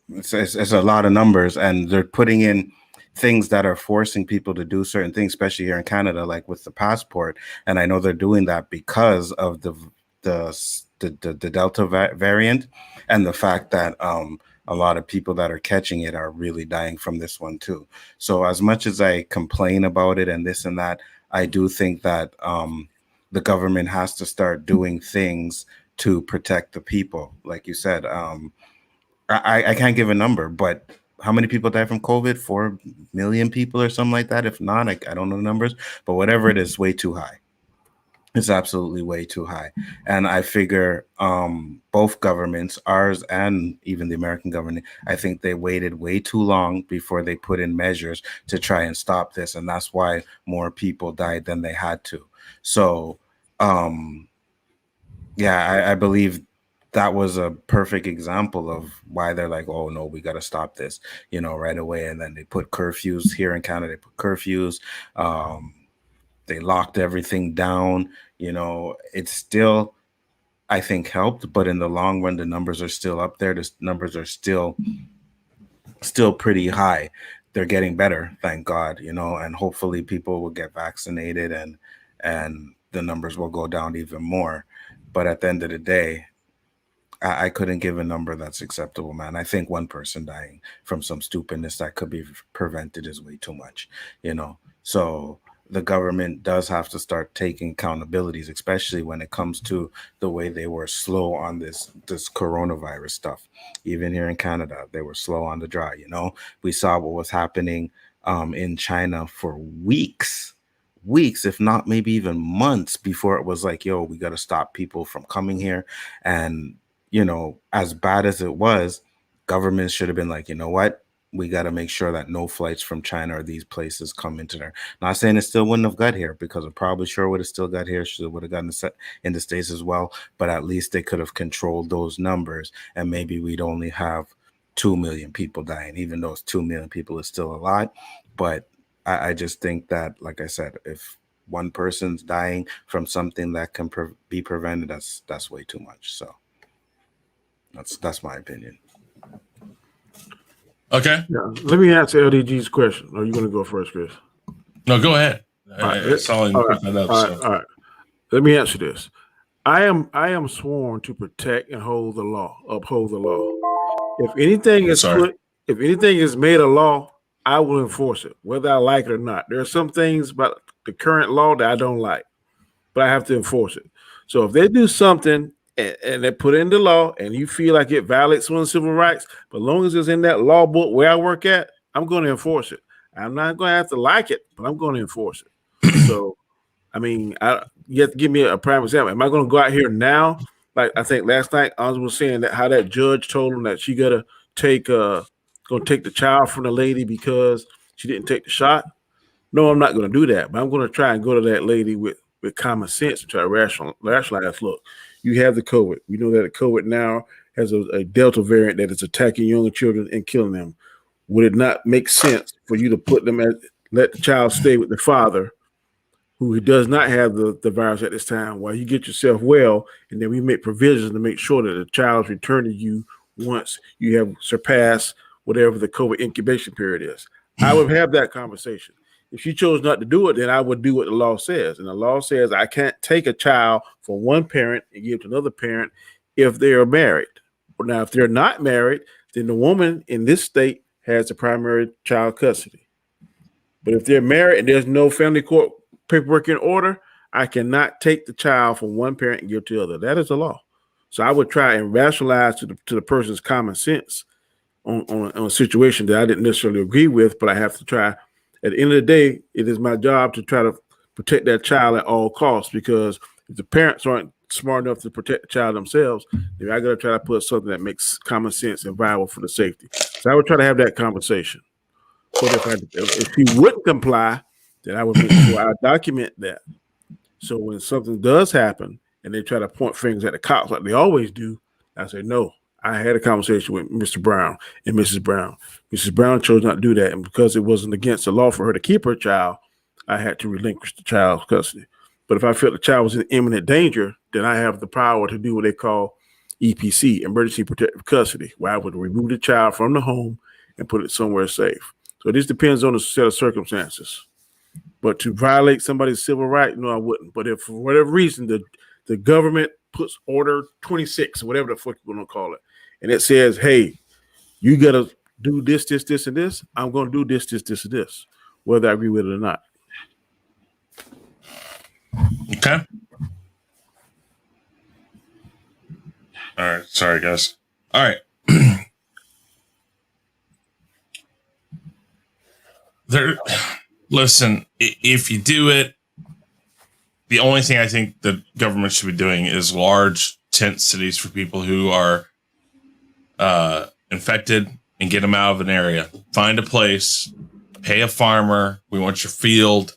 it's a lot of numbers, and they're putting in things that are forcing people to do certain things, especially here in Canada, like with the passport. And I know they're doing that because of the Delta variant, and the fact that a lot of people that are catching it are really dying from this one too. So as much as I complain about it and this and that, I do think that the government has to start doing things to protect the people. Like you said, I can't give a number, but how many people died from COVID? 4 million people or something like that. If not, I don't know the numbers, but whatever it is, way too high. It's absolutely way too high. And I figure both governments, ours and even the American government, I think they waited way too long before they put in measures to try and stop this. And that's why more people died than they had to. So, I believe that was a perfect example of why they're like, oh no, we got to stop this, right away. And then they put curfews here in Canada. They put curfews. They locked everything down. It's still, I think, helped, but in the long run, the numbers are still up there. The numbers are still pretty high. They're getting better, thank God, and hopefully people will get vaccinated and the numbers will go down even more. But at the end of the day, I couldn't give a number that's acceptable, man. I think one person dying from some stupidness that could be prevented is way too much, So the government does have to start taking accountabilities, especially when it comes to the way they were slow on this coronavirus stuff. Even here in Canada, they were slow on the draw. We saw what was happening in China for weeks, if not maybe even months, before it was like, yo, we got to stop people from coming here. And as bad as it was, governments should have been like, you know what? we got to make sure that no flights from China or these places come into there. Not saying it still wouldn't have got here, because it probably sure would have still got here. Should would have gotten in the States as well. But at least they could have controlled those numbers, and maybe we'd only have 2 million people dying, even though it's 2 million people is still a lot. But I just think that, like I said, if one person's dying from something that can be prevented, that's way too much. So that's my opinion. Okay. Yeah. Let me answer LDG's question. Are you going to go first, Chris? No, go ahead. Right. All right. Let me answer this. I am sworn to protect and uphold the law. If anything is made a law, I will enforce it, whether I like it or not. There are some things about the current law that I don't like, but I have to enforce it. So if they do something and they put it in the law and you feel like it violates one of the civil rights, but as long as it's in that law book where I work at, I'm going to enforce it. I'm not going to have to like it, but I'm going to enforce it. So, I mean, you have to give me a prime example. Am I going to go out here now? Like I think last night, Anzo was saying that how that judge told him that she got to take the child from the lady because she didn't take the shot. No, I'm not going to do that, but I'm going to try and go to that lady with common sense and try to rationalize. Look, you have the COVID. We know that the COVID now has a Delta variant that is attacking younger children and killing them. Would it not make sense for you to let the child stay with the father who does not have the virus at this time while you get yourself well, and then we make provisions to make sure that the child's return to you once you have surpassed whatever the COVID incubation period is? I would have that conversation. If she chose not to do it, then I would do what the law says. And the law says I can't take a child from one parent and give it to another parent if they are married. Now, if they're not married, then the woman in this state has the primary child custody. But if they're married and there's no family court paperwork in order, I cannot take the child from one parent and give it to the other. That is the law. So I would try and rationalize to the person's common sense on a situation that I didn't necessarily agree with, but I have to try. At the end of the day, it is my job to try to protect that child at all costs, because if the parents aren't smart enough to protect the child themselves, then I got to try to put something that makes common sense and viable for the safety. So I would try to have that conversation. But if he wouldn't comply, then I would make sure I document that. So when something does happen and they try to point fingers at the cops like they always do, I say, no, I had a conversation with Mr. Brown and Mrs. Brown. Mrs. Brown chose not to do that. And because it wasn't against the law for her to keep her child, I had to relinquish the child's custody. But if I felt the child was in imminent danger, then I have the power to do what they call EPC, emergency protective custody, where I would remove the child from the home and put it somewhere safe. So this depends on the set of circumstances. But to violate somebody's civil right, no, I wouldn't. But if for whatever reason the government puts Order 26, or whatever the fuck you want to call it, and it says, hey, you got to do this, this, this, and this, I'm going to do this, this, this, and this, whether I agree with it or not. Okay. All right. Sorry, guys. All right. Listen, if you do it, the only thing I think the government should be doing is large tent cities for people who are infected and get them out of an area. Find a place, pay a farmer. We want your field,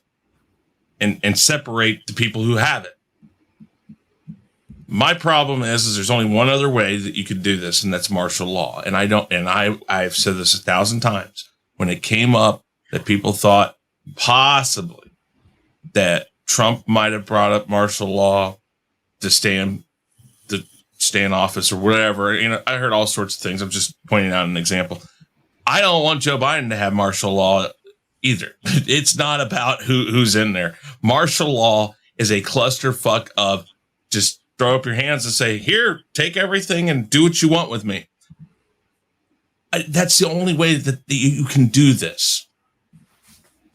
and separate the people who have it. My problem is there's only one other way that you could do this, and that's martial law. And I've said this 1,000 times. When it came up that people thought possibly that Trump might have brought up martial law to stay in office or whatever. I heard all sorts of things. I'm just pointing out an example. I don't want Joe Biden to have martial law either. It's not about who's in there. Martial law is a clusterfuck of just throw up your hands and say, here, take everything and do what you want with me. That's the only way that you can do this.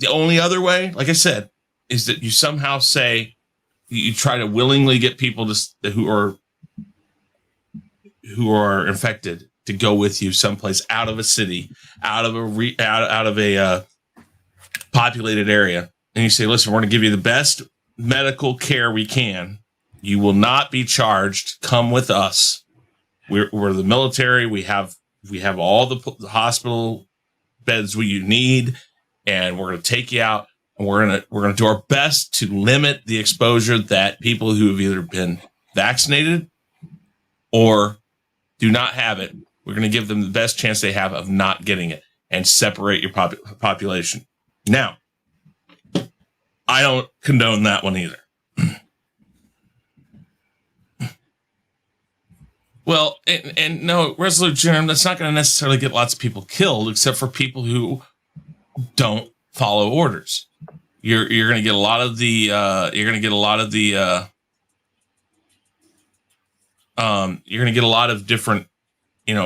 The only other way, like I said, is that you somehow say you try to willingly get people who are infected to go with you someplace out of a city, out of a populated area, and you say, "Listen, we're going to give you the best medical care we can. You will not be charged. Come with us. We're the military. We have all the hospital beds you need, and we're going to take you out, and we're going to do our best to limit the exposure that people who have either been vaccinated or do not have it. We're going to give them the best chance they have of not getting it and separate your population. Now, I don't condone that one either. Well, and no, Resolute Germ, that's not going to necessarily get lots of people killed, except for people who don't follow orders. You're going to get a lot of the you're going to get a lot of different,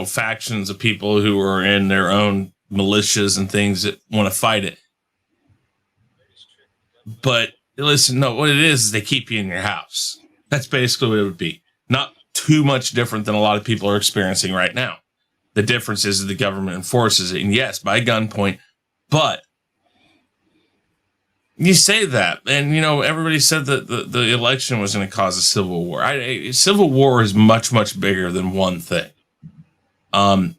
factions of people who are in their own militias and things that want to fight it. But listen, no, what it is they keep you in your house. That's basically what it would be. Not too much different than a lot of people are experiencing right now. The difference is that the government enforces it, and yes, by gunpoint. But you say that, and everybody said that the election was going to cause a civil war. Civil war is much, much bigger than one thing. I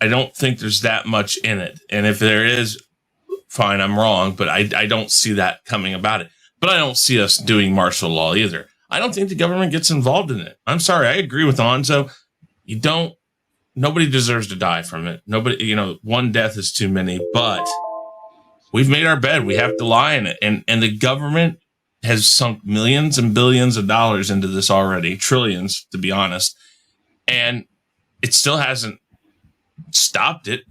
don't think there's that much in it, and if there is, fine, I'm wrong, but I don't see that coming about it. But I don't see us doing martial law either. I don't think the government gets involved in it. I'm sorry. I agree with Nzo. Nobody deserves to die from it. Nobody, one death is too many, but we've made our bed. We have to lie in it. And the government has sunk millions and billions of dollars into this already, trillions, to be honest. And it still hasn't stopped it.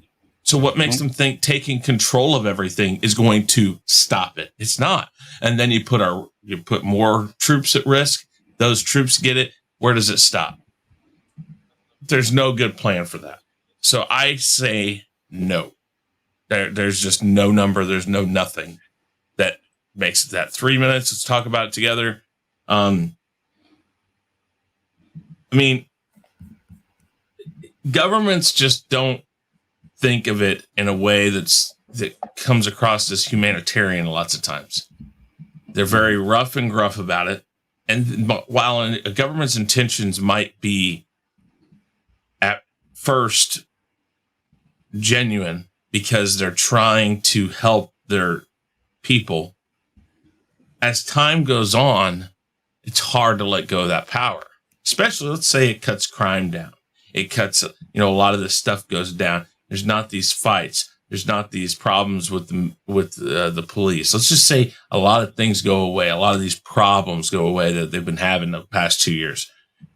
So what makes them think taking control of everything is going to stop it? It's not. And then you put more troops at risk. Those troops get it. Where does it stop? There's no good plan for that. So I say no. There's just no number. There's no nothing that makes it that 3 minutes. Let's talk about it together. Governments just don't think of it in a way that comes across as humanitarian lots of times. They're very rough and gruff about it. And while a government's intentions might be at first genuine because they're trying to help their people, as time goes on, it's hard to let go of that power. Especially, let's say it cuts crime down. It cuts, a lot of this stuff goes down. There's not these fights. There's not these problems with the police. Let's just say a lot of things go away. A lot of these problems go away that they've been having the past 2 years.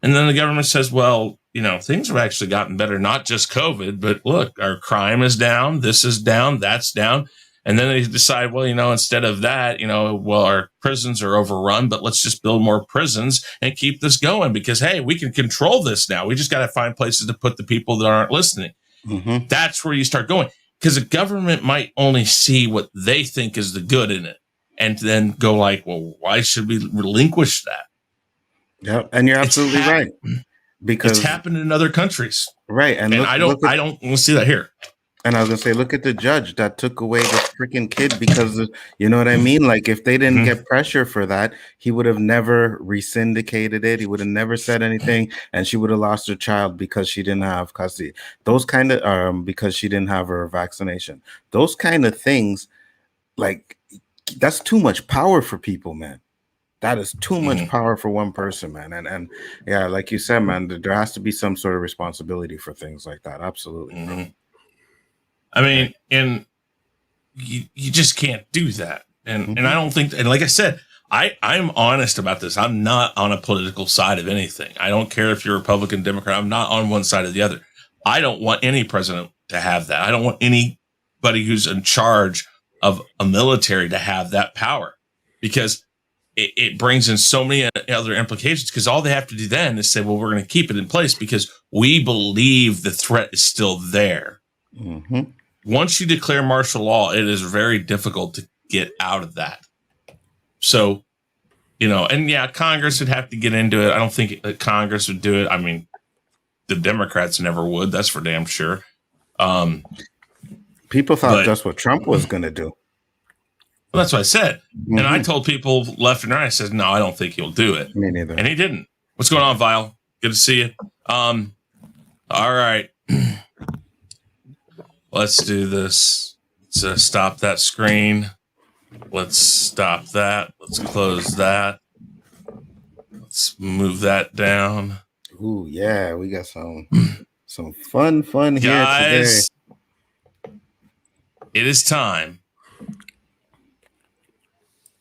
And then the government says, well, things have actually gotten better, not just COVID, but look, our crime is down. This is down. That's down. And then they decide, well, instead of that, our prisons are overrun, but let's just build more prisons and keep this going because, hey, we can control this now. We just got to find places to put the people that aren't listening. Mm-hmm. That's where you start going, because the government might only see what they think is the good in it and then go like, well, why should we relinquish that? Yeah, and you're absolutely right, because it's happened in other countries, right? And I don't want to see that here. And I was gonna say, look at the judge that took away this freaking kid because of, you know what I mean? Like, if they didn't get pressure for that, he would have never resyndicated it. He would have never said anything, and she would have lost her child because she didn't have custody. Those kind of because she didn't have her vaccination. Those kind of things, like, that's too much power for people, man. That is too much power for one person, man. And yeah, like you said, man, there has to be some sort of responsibility for things like that. Absolutely. Mm-hmm. I mean, and you just can't do that. And I don't think, and like I said, I'm honest about this. I'm not on a political side of anything. I don't care if you're Republican, Democrat. I'm not on one side or the other. I don't want any president to have that. I don't want anybody who's in charge of a military to have that power, because it brings in so many other implications, because all they have to do then is say, well, we're going to keep it in place because we believe the threat is still there. Mm-hmm. Once you declare martial law, it is very difficult to get out of that. So, and yeah, Congress would have to get into it. I don't think Congress would do it. I mean, the Democrats never would. That's for damn sure. People thought that's what Trump was going to do. Well, that's what I said. Mm-hmm. And I told people left and right, I said, no, I don't think he'll do it. Me neither. And he didn't. What's going on, Vile? Good to see you. All right. Let's do this. Let's stop that screen. Let's stop that. Let's close that. Let's move that down. Ooh, yeah, we got some fun here Guys, today. it is time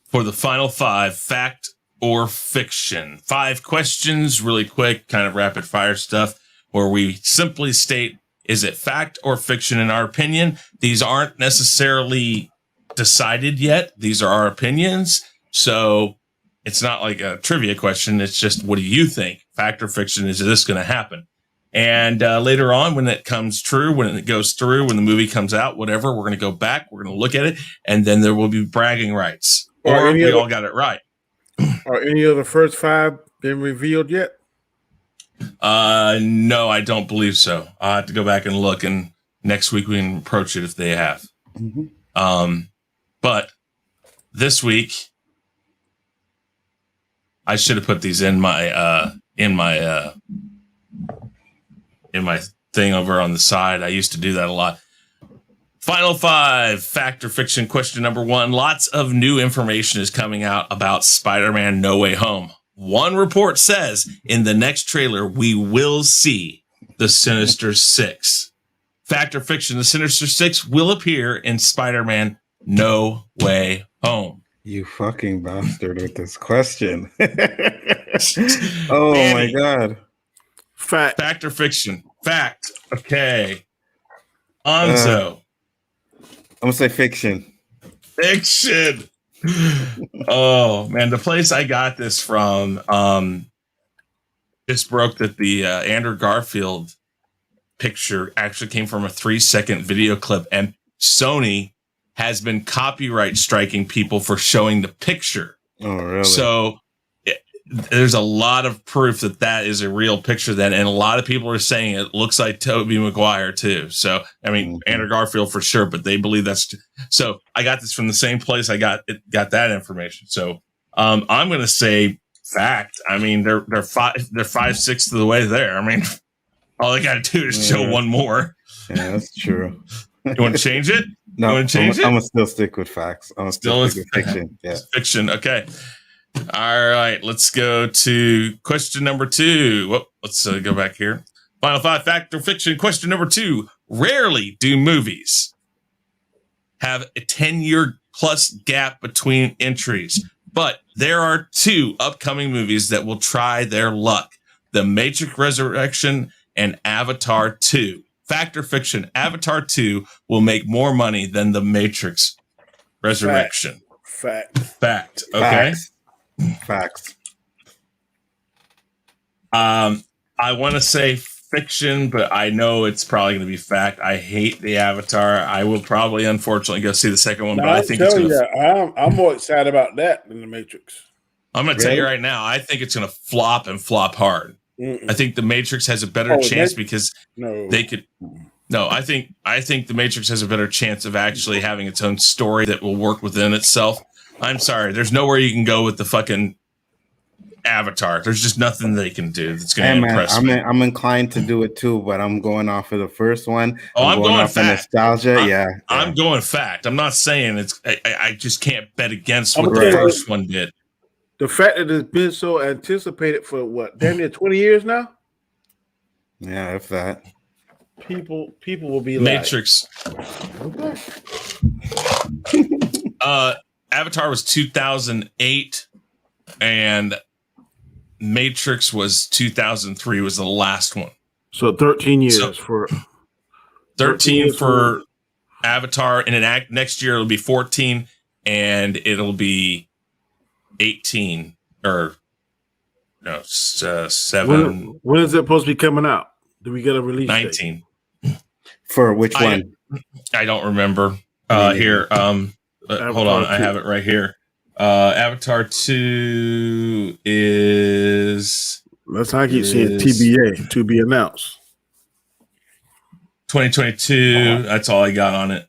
for the final 5, fact or fiction. 5 questions, really quick, kind of rapid fire stuff, where we simply state, is it fact or fiction in our opinion? These aren't necessarily decided yet. These are our opinions. So it's not like a trivia question. It's just, what do you think? Fact or fiction? Is this going to happen? And later on, when it comes true, when it goes through, when the movie comes out, whatever, we're going to go back, we're going to look at it, and then there will be bragging rights. Or we all got it right. Are any of the first 5 been revealed yet? No, I don't believe so. I'll have to go back and look, and next week we can approach it if they have. Mm-hmm. But this week, I should have put these in my thing over on the side. I used to do that a lot. Final 5, fact or fiction. Question number 1. Lots of new information is coming out about Spider-Man No Way Home. One report says in the next trailer, we will see the Sinister Six. Fact or fiction, the Sinister Six will appear in Spider-Man No Way Home. You fucking bastard with this question. Oh, Danny, my God. Fact or fiction? Fact. Okay. Nzo. I'm going to say fiction. Fiction. Oh, man. The place I got this from just broke that the Andrew Garfield picture actually came from a 3-second video clip, and Sony has been copyright striking people for showing the picture. Oh, really? So there's a lot of proof that that is a real picture then, and a lot of people are saying it looks like Tobey Maguire too. So I mean, Andrew Garfield for sure, but they believe that's so. I got this from the same place I got that information. So I'm going to say fact. I mean, they're 5/6 of the way there. I mean, all they got to do is show one more. Yeah, that's true. You want to change it? No, you want to change I'm going to still stick with facts. I'm going to still stick with fiction. Yeah, fiction. Okay. All right, let's go to question number 2. Whoop, let's go back here. Final 5, fact or fiction. Question number 2. Rarely do movies have a 10-year plus gap between entries, but there are 2 upcoming movies that will try their luck: The Matrix Resurrection and Avatar 2. Fact or fiction, Avatar 2 will make more money than The Matrix Resurrection. Fact. Okay. Facts. I want to say fiction, but I know it's probably going to be fact. I hate the Avatar. I will probably, unfortunately, go see the second one, but I think it's going to. I'm more excited about that than The Matrix. I'm going to tell you right now, I think it's going to flop and flop hard. I think The Matrix has a better chance because they could. No, I think The Matrix has a better chance of actually having its own story that will work within itself. I'm sorry. There's nowhere you can go with the fucking Avatar. There's just nothing they can do that's going to impress me. I'm inclined to do it too, but I'm going off of the first one. I'm going off fact. Nostalgia. I'm going fact. I'm not saying it's. I just can't bet against what the first one did. The fact that it's been so anticipated for what, damn near 20 years now. Yeah, if that. People will be Matrix. Avatar was 2008, and Matrix was 2003. Was the last one. So 13 years for 13 for Avatar, and next year it'll be 14, and it'll be 18 or no 7. When is it supposed to be coming out? Do we get a release 19 date? For which one? I don't remember. Here, hold on, I have it right here. Avatar 2 is. That's how I keep seeing TBA, to be announced. 2022. That's all I got on it.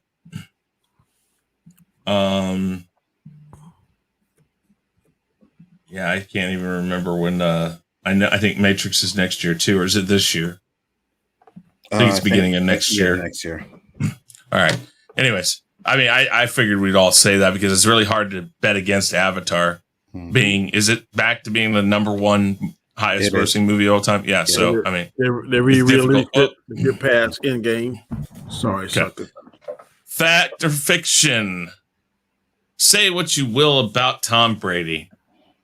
Yeah, I can't even remember when. I think Matrix is next year too, or is it this year? I think it's beginning of next year. Next year. All right. Anyways, I mean, I figured we'd all say that because it's really hard to bet against Avatar being. Is it back to being the number one highest grossing movie of all time? Yeah. So I mean, they re-released it to get past Endgame. Sorry, sucker. Fact or fiction? Say what you will about Tom Brady.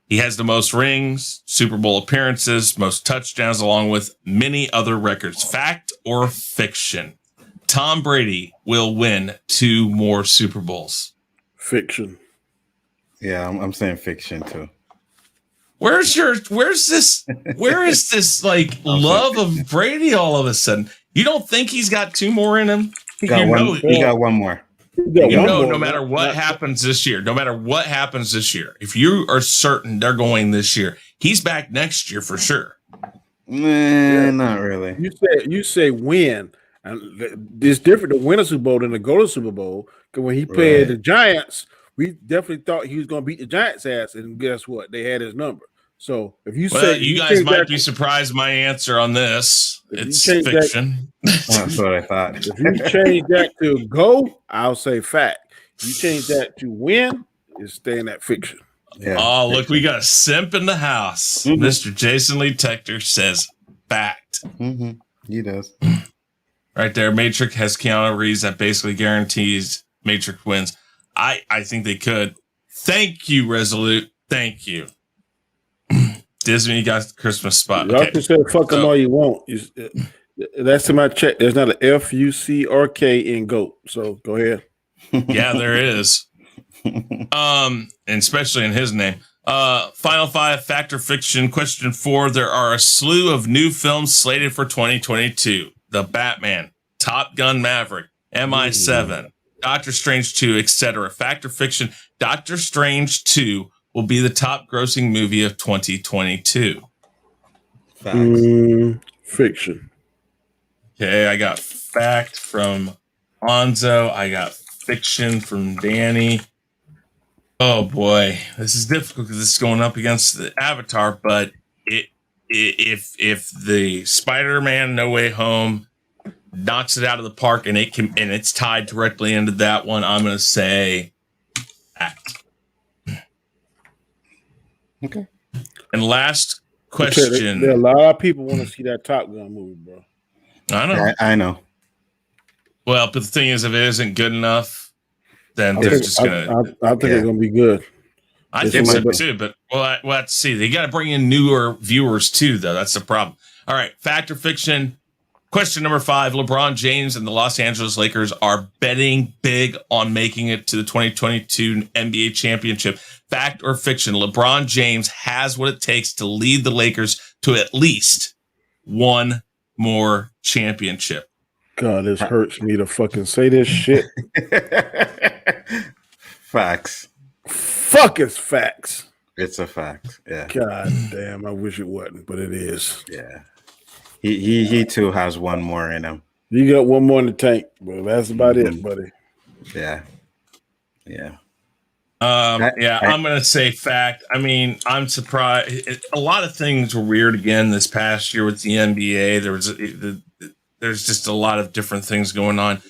He has the most rings, Super Bowl appearances, most touchdowns, along with many other records. Fact or fiction? Tom Brady will win 2 more Super Bowls. Fiction. Yeah, I'm saying fiction too. Where is this like love of Brady all of a sudden? You don't think he's got 2 more in him? He got one more. No matter what happens this year, if you are certain they're going this year, he's back next year for sure. Not really. You say win. And it's different to win a Super Bowl than to go to the Super Bowl. Because when he played the Giants, we definitely thought he was going to beat the Giants' ass. And guess what? They had his number. So if you say you guys might be surprised my answer on this. It's fiction. That's what I thought. If you change that to go, I'll say fact. If you change that to win, it's staying at fiction. Yeah, oh, look, we got a simp in the house. Mm-hmm. Mr. Jason Lee Tector says fact. Mm-hmm. He does. Right there, Matrix has Keanu Reeves that basically guarantees Matrix wins. I think they could. Thank you, Resolute. Thank you. Disney, you got the Christmas spot. Y'all can say fuck them all you want. That's in my check. There's not an F-U-C-R-K in GOAT. So go ahead. Yeah, there is. And especially in his name. Final 5, fact or fiction. Question 4. There are a slew of new films slated for 2022. The Batman, Top Gun Maverick, MI7, Doctor Strange 2, etc. Fact or fiction. Doctor Strange 2 will be the top grossing movie of 2022. Fiction. Okay, I got fact from Nzo. I got fiction from Danny. Oh boy, this is difficult because this is going up against the Avatar. But if the Spider-Man No Way Home knocks it out of the park and it's tied directly into that one, I'm going to say fact. Okay. And last question. There are a lot of people want to see that Top Gun movie, bro. I know. I know. Well, but the thing is, if it isn't good enough, then I think it's going to be good. I think so too, but we'll have to see. They got to bring in newer viewers too, though. That's the problem. All right. Fact or fiction? Question number 5, LeBron James and the Los Angeles Lakers are betting big on making it to the 2022 NBA championship. Fact or fiction? LeBron James has what it takes to lead the Lakers to at least one more championship. God, this hurts me to fucking say this shit. Facts. Fuck it's facts. It's a fact. Yeah. God damn, I wish it wasn't, but it is. Yeah. He too has one more in him. You got one more in the tank, but that's about it, buddy. Yeah. Yeah. I'm gonna say fact. I mean, I'm surprised. A lot of things were weird again this past year with the NBA. There's just a lot of different things going on.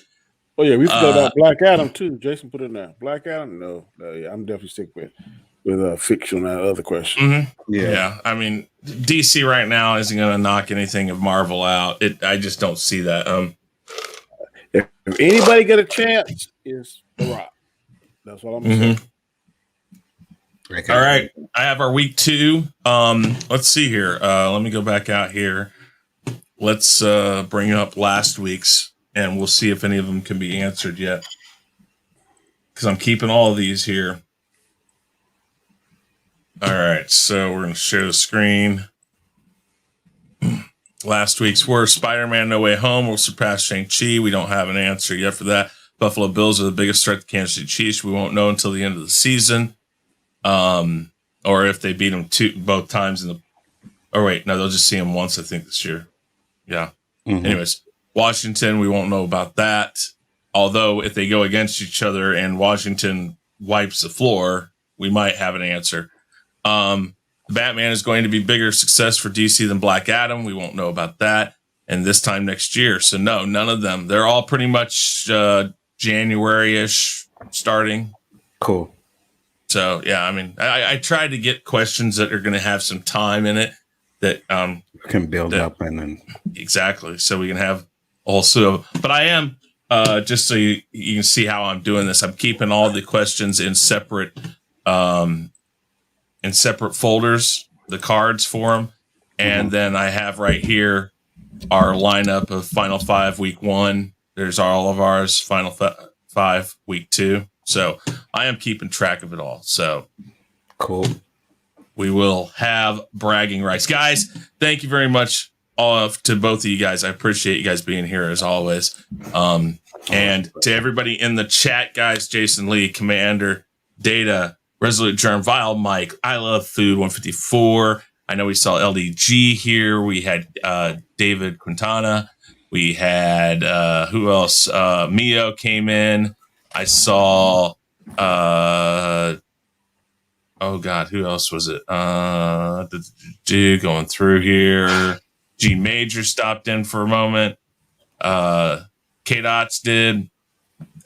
Oh yeah, we forgot about Black Adam too. Jason put it in there. Black Adam? No, yeah, I'm definitely stick with fiction on that other question. Mm-hmm. Yeah. I mean, DC right now isn't going to knock anything of Marvel out. I just don't see that. If anybody get a chance, it's The Rock. That's what I'm saying. Okay. All right, I have our week 2. Let's see here. Let me go back out here. Let's bring up last week's, and we'll see if any of them can be answered yet. Because I'm keeping all of these here. All right, so we're going to share the screen. Last week's were Spider-Man No Way Home will surpass Shang-Chi. We don't have an answer yet for that. Buffalo Bills are the biggest threat to Kansas City Chiefs. We won't know until the end of the season. Or if they beat them both times they'll just see them once, I think, this year. Yeah. Mm-hmm. Anyways, Washington, we won't know about that. Although if they go against each other and Washington wipes the floor, we might have an answer. Batman is going to be bigger success for DC than Black Adam. We won't know about that. And this time next year. So no, none of them. They're all pretty much January-ish starting. Cool. So yeah, I mean, I tried to get questions that are going to have some time in it that can build up and then exactly. So we can have also, but I am just so you can see how I'm doing this. I'm keeping all the questions in separate folders, the cards for them, and then I have right here our lineup of Final Five Week 1. There's all of ours Final Five Week 2. So I am keeping track of it all. So cool. We will have bragging rights. Guys, thank you very much to both of you guys. I appreciate you guys being here as always. And to everybody in the chat, guys, Jason Lee, Commander, Data, Resolute Germ, Vile Mike, I Love Food 154. I know we saw LDG here. We had David Quintana. We had who else? Mio came in. I saw oh God, who else was it? Going through here. G Major stopped in for a moment. K-Dots did.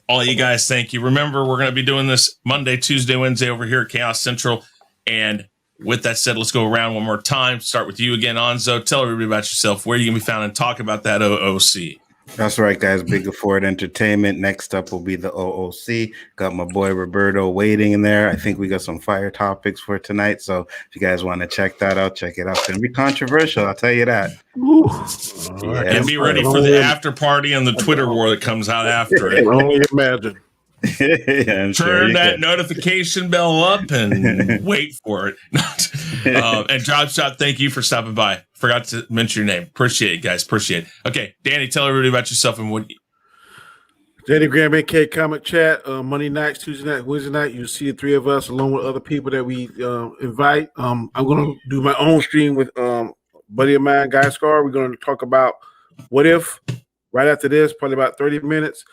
All you guys, thank you. Remember, we're going to be doing this Monday, Tuesday, Wednesday over here at Khaos Central. And with that said, let's go around one more time. Start with you again, Nzo. Tell everybody about yourself, where you can be found, and talk about that OOC. That's right, guys. Biggaford Entertainment. Next up will be the OOC. Got my boy Roberto waiting in there. I think we got some fire topics for tonight. So if you guys want to check that out, check it out. It's going to be controversial, I'll tell you that. Yeah, and be ready for the after party and the Twitter war that comes out after it. Only imagine. Yeah, turn that notification bell up and wait for it. And Job Shot, thank you for stopping by. Forgot to mention your name. Appreciate it, guys. Appreciate it. Okay, Danny, tell everybody about yourself and what. Danny Graham, AK Comic Chat, Monday nights, Tuesday night, Wednesday night. You'll see the three of us along with other people that we invite. I'm going to do my own stream with buddy of mine, Guy Scar. We're going to talk about what if right after this, probably about 30 minutes.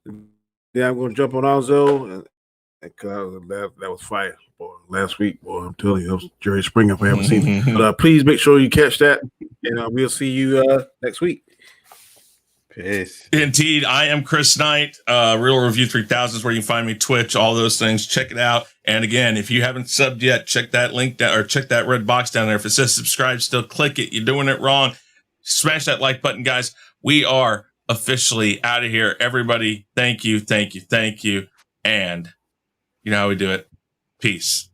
Then I'm going to jump on Nzo, and that was fire, boy. Last week, boy, I'm telling you, that was Jerry Springer if I haven't seen it. But please make sure you catch that, and we'll see you next week. Peace. Indeed, I am Chris Knight. Real Review 3000 is where you can find me. Twitch, all those things. Check it out. And again, if you haven't subbed yet, check that link down or check that red box down there. If it says subscribe, still click it. You're doing it wrong. Smash that like button, guys. We are officially out of here. Everybody, thank you. And you know how we do it. Peace.